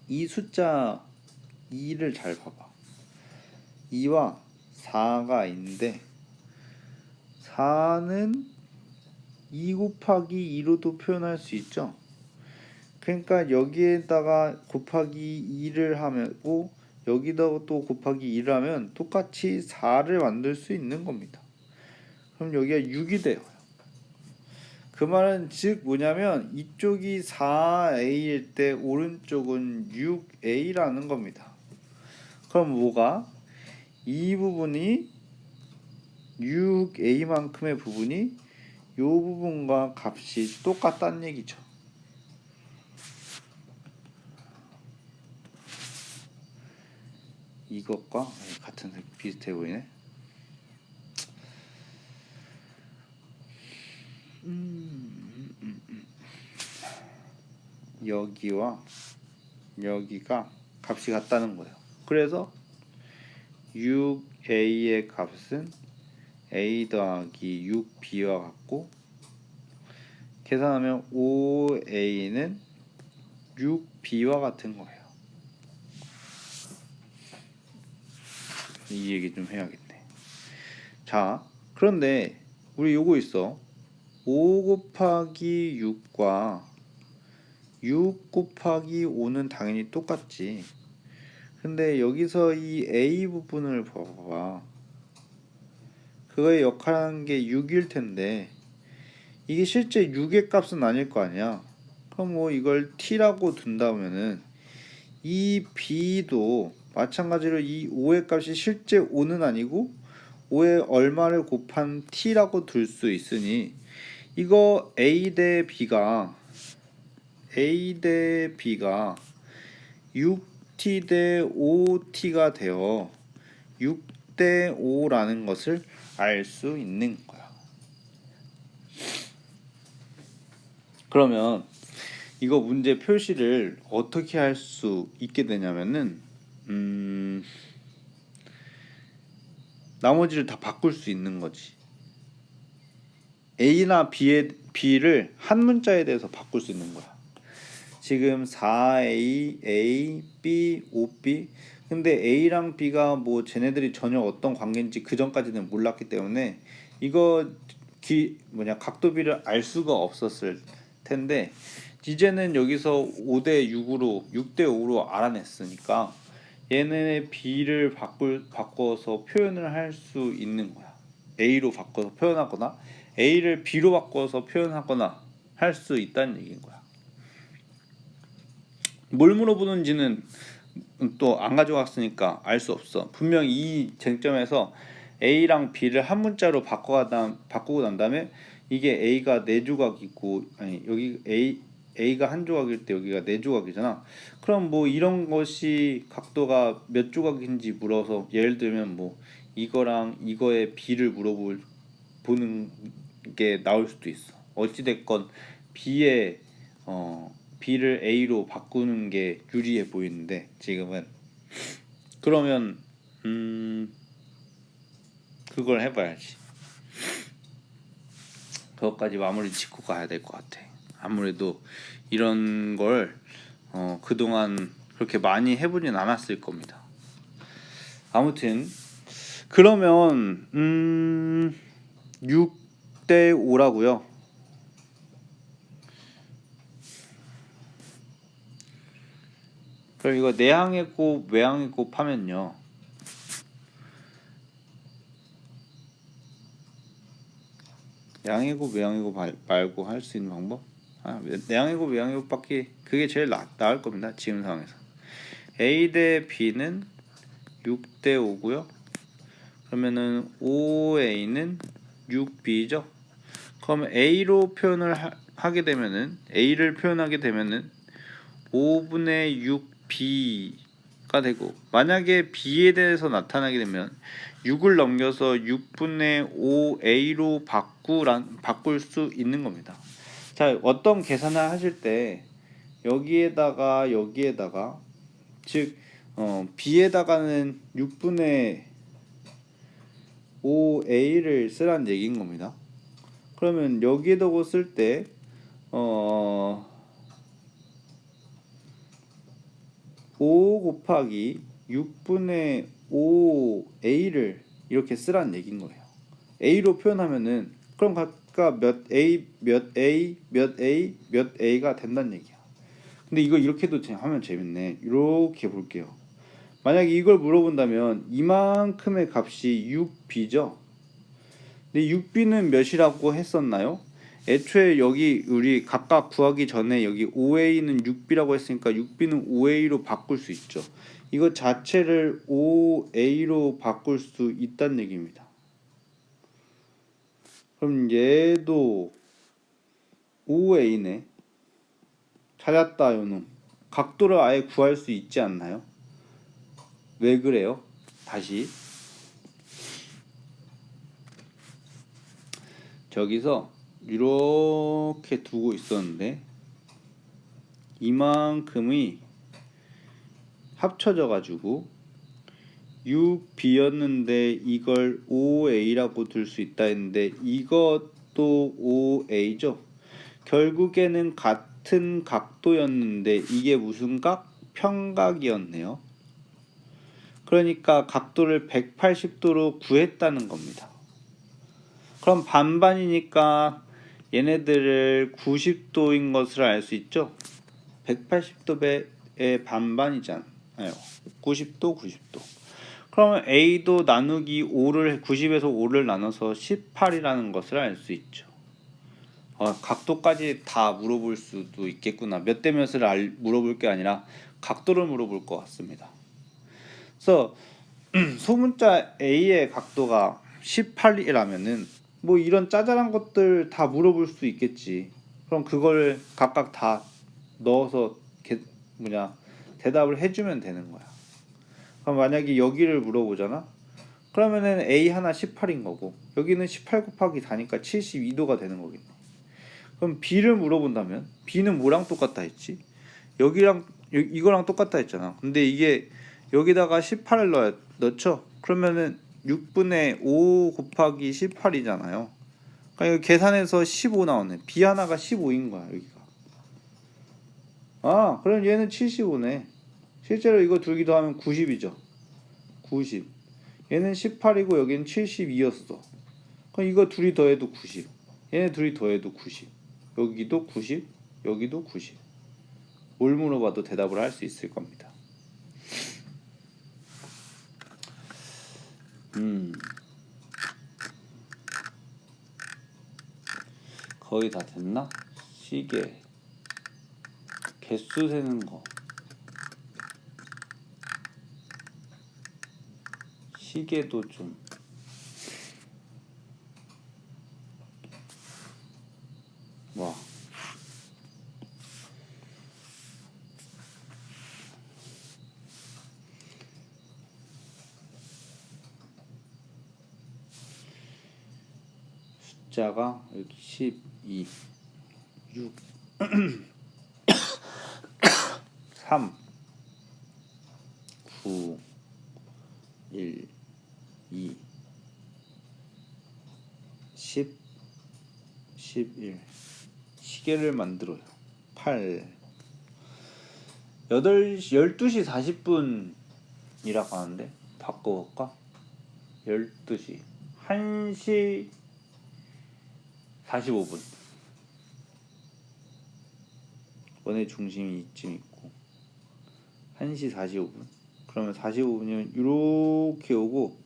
이 숫자 2를 잘 봐봐. 2와 4가 있는데 4는 2 곱하기 2로도 표현할 수 있죠. 그러니까 여기에다가 곱하기 2를 하고 여기다가 또 곱하기 2를 하면 똑같이 4를 만들 수 있는 겁니다. 그럼 여기가 6이 돼요. 그 말은 즉 뭐냐면 이쪽이 4A일 때 오른쪽은 6A라는 겁니다. 그럼 뭐가? 이 부분이 6A만큼의 부분이 이 부분과 값이 똑같다는 얘기죠. 이것과 같은 색 비슷해 보이네. 여기와 여기가 값이 같다는 거예요. 그래서 6A의 값은 A 더하기 6B와 같고 계산하면 5A는 6B와 같은 거예요. 이 얘기 좀 해야겠네. 자, 그런데 우리 요거 있어. 5 곱하기 6과 6 곱하기 5는 당연히 똑같지. 근데 여기서 이 A 부분을 봐봐. 그거의 역할하는 게 6일 텐데 이게 실제 6의 값은 아닐 거 아니야. 그럼 뭐 이걸 T라고 둔다면은 이 b도 마찬가지로 이 5의 값이 실제 5는 아니고 5에 얼마를 곱한 t라고 둘 수 있으니 이거 a 대 b가 6t 대 5t가 되어 6 대 5라는 것을 알 수 있는 거야. 그러면 이거 문제 표시를 어떻게 할 수 있게 되냐면은 나머지를 다 바꿀 수 있는 거지. A나 B를 한 문자에 대해서 바꿀 수 있는 거야. 지금 4A, A, B, 5B. 근데 A랑 B가 뭐 쟤네들이 전혀 어떤 관계인지 그 전까지는 몰랐기 때문에 이거 각도 B를 알 수가 없었을 텐데 이제는 여기서 5대 6으로 6대 5로 알아냈으니까 얘는 B를 바꿔서 표현을 할 수 있는 거야. A로 바꿔서 표현하거나 A를 B로 바꿔서 표현하거나 할 수 있다는 얘기인 거야. 뭘 물어보는지는 또 안 가져왔으니까 알 수 없어. 분명 이 쟁점에서 A랑 B를 한 문자로 바꾸고 난 다음에 이게 A가 4조각이고 아니 여기 A가 한 조각일 때 여기가 4조각이잖아. 그럼 뭐 이런 것이 각도가 몇 조각인지 물어서 예를 들면 뭐 이거랑 이거의 B를 보는 게 나올 수도 있어. 어찌 됐건 B를 A로 바꾸는 게 유리해 보이는데 지금은 그러면 그걸 해봐야지. 그것까지 마무리 짓고 가야 될 것 같아. 아무래도 이런 걸 그동안 그렇게 많이 해보진 않았을 겁니다. 아무튼 그러면 6대 5라고요. 그럼 이거 내항의 곱 외항의 곱 하면요. 내항의 곱 외항의 곱 말고 할 수 있는 방법? 내항의 곱 외항의 곱밖에 그게 제일 나을 겁니다. 지금 상황에서 A 대 B는 6대 5고요. 그러면은 5A는 6B죠. 그럼 A로 표현을 하게 되면은 A를 표현하게 되면은 5분의 6B가 되고 만약에 B에 대해서 나타나게 되면 6을 넘겨서 6분의 5A로 바꿀 수 있는 겁니다. 자, 어떤 계산을 하실 때 여기에다가 즉 B에다가는 6분의 5A를 쓰라는 얘기인 겁니다. 그러면 여기에다가 쓸 때 5 곱하기 6분의 5A를 이렇게 쓰라는 얘기인 거예요. A로 표현하면은 그럼 각각 몇 A가 된다는 얘기야. 근데 이거 이렇게도 하면 재밌네. 이렇게 볼게요. 만약에 이걸 물어본다면 이만큼의 값이 6B죠. 근데 6B는 몇이라고 했었나요? 애초에 여기 우리 각각 구하기 전에 여기 5A는 6B라고 했으니까 6B는 5A로 바꿀 수 있죠. 이거 자체를 5A로 바꿀 수 있다는 얘기입니다. 그럼 얘도 5A네. 찾았다 요놈. 각도를 아예 구할 수 있지 않나요? 왜 그래요? 다시 저기서 이렇게 두고 있었는데 이만큼이 합쳐져 가지고 6B였는데 이걸 5A라고 둘 수 있다 했는데 이것도 5A죠. 결국에는 같은 각도였는데 이게 무슨 각? 평각이었네요. 그러니까 각도를 180도로 구했다는 겁니다. 그럼 반반이니까 얘네들을 90도인 것을 알 수 있죠. 180도의 반반이잖아요. 90도. 그러면 A도 나누기 90에서 5를 나눠서 18이라는 것을 알 수 있죠. 각도까지 다 물어볼 수도 있겠구나. 몇 대 몇을 물어볼 게 아니라 각도를 물어볼 것 같습니다. 그래서 소문자 A의 각도가 18이라면은 뭐 이런 짜잘한 것들 다 물어볼 수 있겠지. 그럼 그걸 각각 다 넣어서 대답을 해주면 되는 거야. 그럼 만약에 여기를 물어보잖아. 그러면은 A 하나 18인 거고 여기는 18 곱하기 4니까 72도가 되는 거겠네. 그럼 B를 물어본다면 B는 뭐랑 똑같다 했지? 여기랑 이거랑 똑같다 했잖아. 근데 이게 여기다가 18을 넣죠. 그러면은 6분의 5 곱하기 18이잖아요. 그러니까 이거 계산해서 15 나오네. B 하나가 15인 거야 여기가. 아, 그럼 얘는 75네. 실제로 이거 둘 더하면 90이죠. 90. 얘는 18이고 여기는 72였어. 그럼 이거 둘이 더해도 90. 얘네 둘이 더해도 90. 여기도 90. 여기도 90. 뭘 물어봐도 대답을 할 수 있을 겁니다. 거의 다 됐나? 시계 개수 세는 거 시계도 좀 와. 숫자가 여기 12 6 3 9 1 2 10 11 시계를 만들어요. 8 12시 40분이라고 하는데 바꿔볼까? 12시 1시 45분 원의 중심이 이쯤 있고 1시 45분 그러면 45분이면 이렇게 오고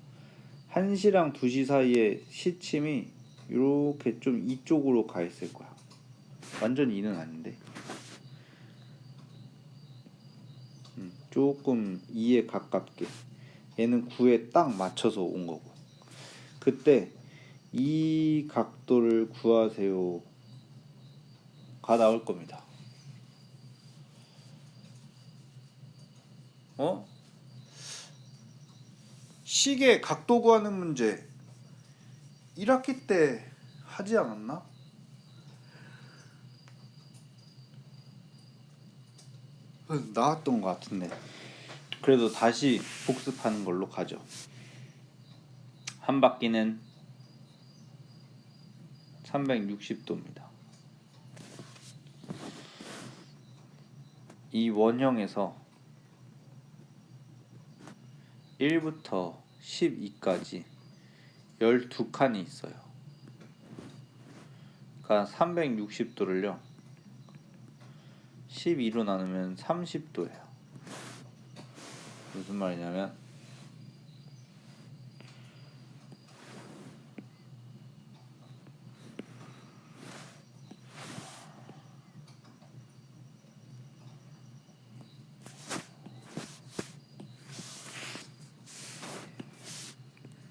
1시랑 2시 사이에 시침이 이렇게 좀 이쪽으로 가 있을 거야. 완전 2는 아닌데 조금 2에 가깝게 얘는 9에 딱 맞춰서 온 거고 그때 이 각도를 구하세요가 나올 겁니다. 시계 각도 구하는 문제 1학기 때 하지 않았나? 나왔던 것 같은데 그래도 다시 복습하는 걸로 가죠. 한 바퀴는 360도입니다. 이 원형에서 1부터 12까지 12칸이 있어요. 그러니까 360도를요 12로 나누면 30도예요. 무슨 말이냐면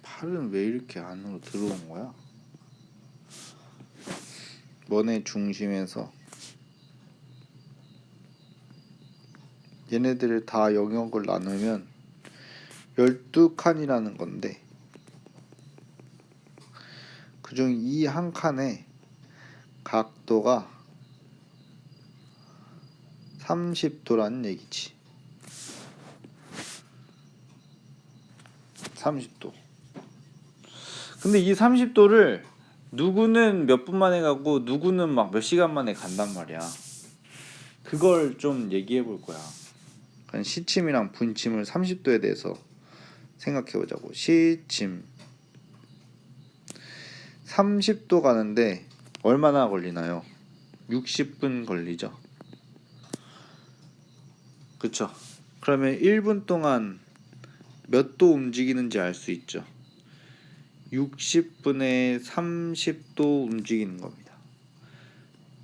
팔은 왜 이렇게 안으로 들어온 거야? 원의 중심에서 얘네들을 다 영역을 나누면 12칸이라는 건데 그중 이 한 칸의 각도가 30도라는 얘기지. 30도. 근데 이 30도를 누구는 몇 분 만에 가고 누구는 막 몇 시간 만에 간단 말이야. 그걸 좀 얘기해 볼 거야. 시침이랑 분침을 30도에 대해서 생각해 보자고. 시침 30도 가는데 얼마나 걸리나요? 60분 걸리죠. 그쵸? 그러면 1분 동안 몇 도 움직이는지 알 수 있죠. 60분의 30도 움직이는 겁니다.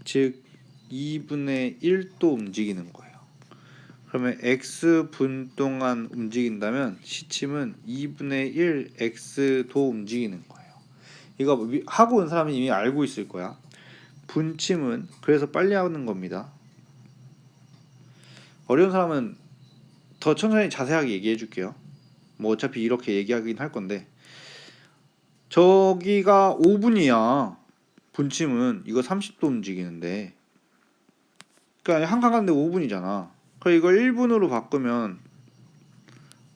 즉 2분의 1도 움직이는 거예요. 그러면 x분 동안 움직인다면 시침은 2분의 1 x도 움직이는 거예요. 이거 하고 온 사람은 이미 알고 있을 거야. 분침은 그래서 빨리 하는 겁니다. 어려운 사람은 더 천천히 자세하게 얘기해 줄게요. 뭐 어차피 이렇게 얘기하긴 할 건데, 저기가 5분이야. 분침은 이거 30도 움직이는데, 그러니까 한 칸 가는데 5분이잖아. 그럼 이걸 1분으로 바꾸면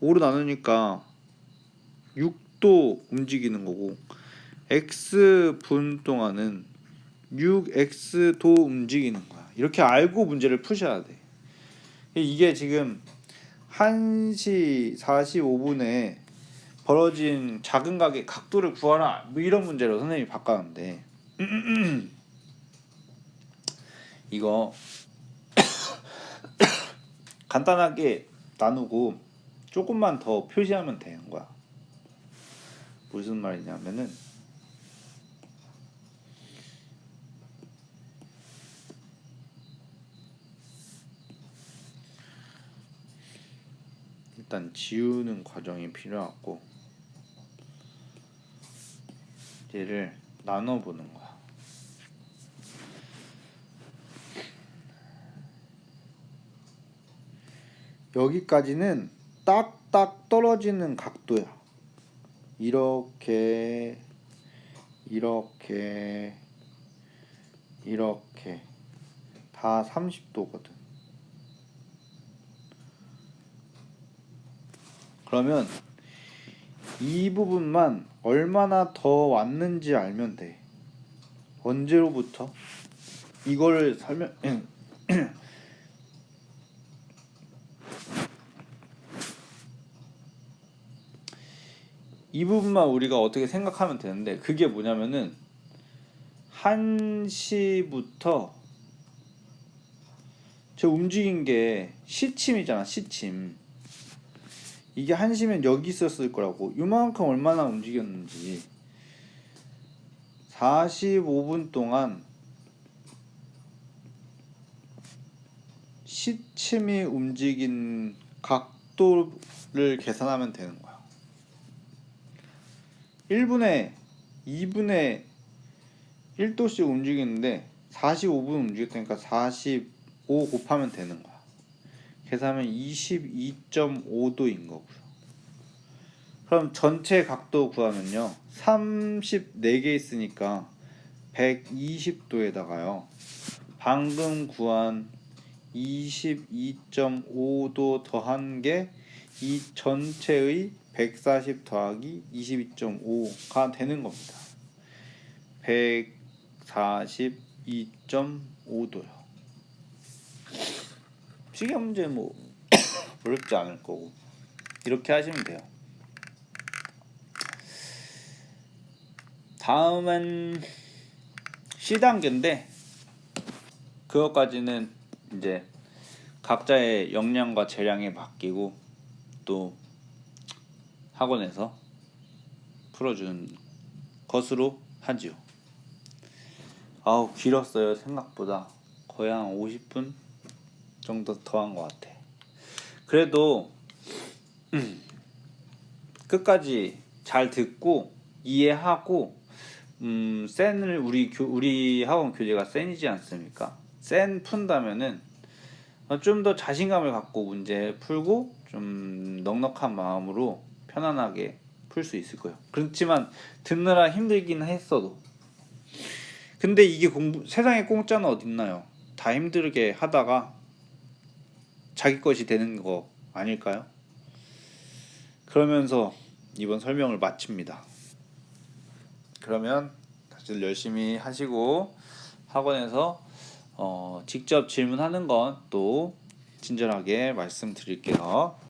5로 나누니까 6도 움직이는 거고, x분 동안은 6x도 움직이는 거야. 이렇게 알고 문제를 푸셔야 돼. 이게 지금 1시 45분에 벌어진 작은 가게 각도를 구하라, 뭐 이런 문제로 선생님이 바꿨는데 이거 간단하게 나누고 조금만 더 표시하면 되는 거야. 무슨 말이냐면은 일단 지우는 과정이 필요하고 얘를 나눠 보는 거야. 여기까지는 딱딱 떨어지는 각도야. 이렇게 이렇게 이렇게 다 30도거든. 그러면 이 부분만 얼마나 더 왔는지 알면 돼. 언제로부터? 이걸 설명 이 부분만 우리가 어떻게 생각하면 되는데, 그게 뭐냐면은 1시부터 저 움직인 게 시침이잖아. 시침. 이게 1시면 여기 있었을 거라고. 이만큼 얼마나 움직였는지. 45분 동안 시침이 움직인 각도를 계산하면 되는 거야. 1분에 2분에 1도씩 움직이는데 45분 움직였다니까 45 곱하면 되는 거야. 계산하면 22.5도인 거고요. 그럼 전체 각도 구하면요, 34개 있으니까 120도에다가요 방금 구한 22.5도 더한 게 이 전체의 140 더하기 22.5가 되는 겁니다. 142.5도요. 시계 문제 뭐 어렵지 않을 거고 이렇게 하시면 돼요. 다음은 C단계인데, 그것까지는 이제 각자의 역량과 재량에 맡기고 또 학원에서 풀어주는 것으로 하지요. 아우, 길었어요. 생각보다 거의 한 50분 정도 더 한 것 같아. 그래도 끝까지 잘 듣고 이해하고, 센을 우리 학원 교재가 센이지 않습니까? 센 푼다면은 좀 더 자신감을 갖고 문제 풀고 좀 넉넉한 마음으로 편안하게 풀 수 있을 거예요. 그렇지만 듣느라 힘들긴 했어도, 근데 이게 세상에 공짜는 어딨나요? 다 힘들게 하다가 자기 것이 되는 거 아닐까요? 그러면서 이번 설명을 마칩니다. 그러면 다들 열심히 하시고 학원에서 직접 질문하는 건 또 친절하게 말씀드릴게요.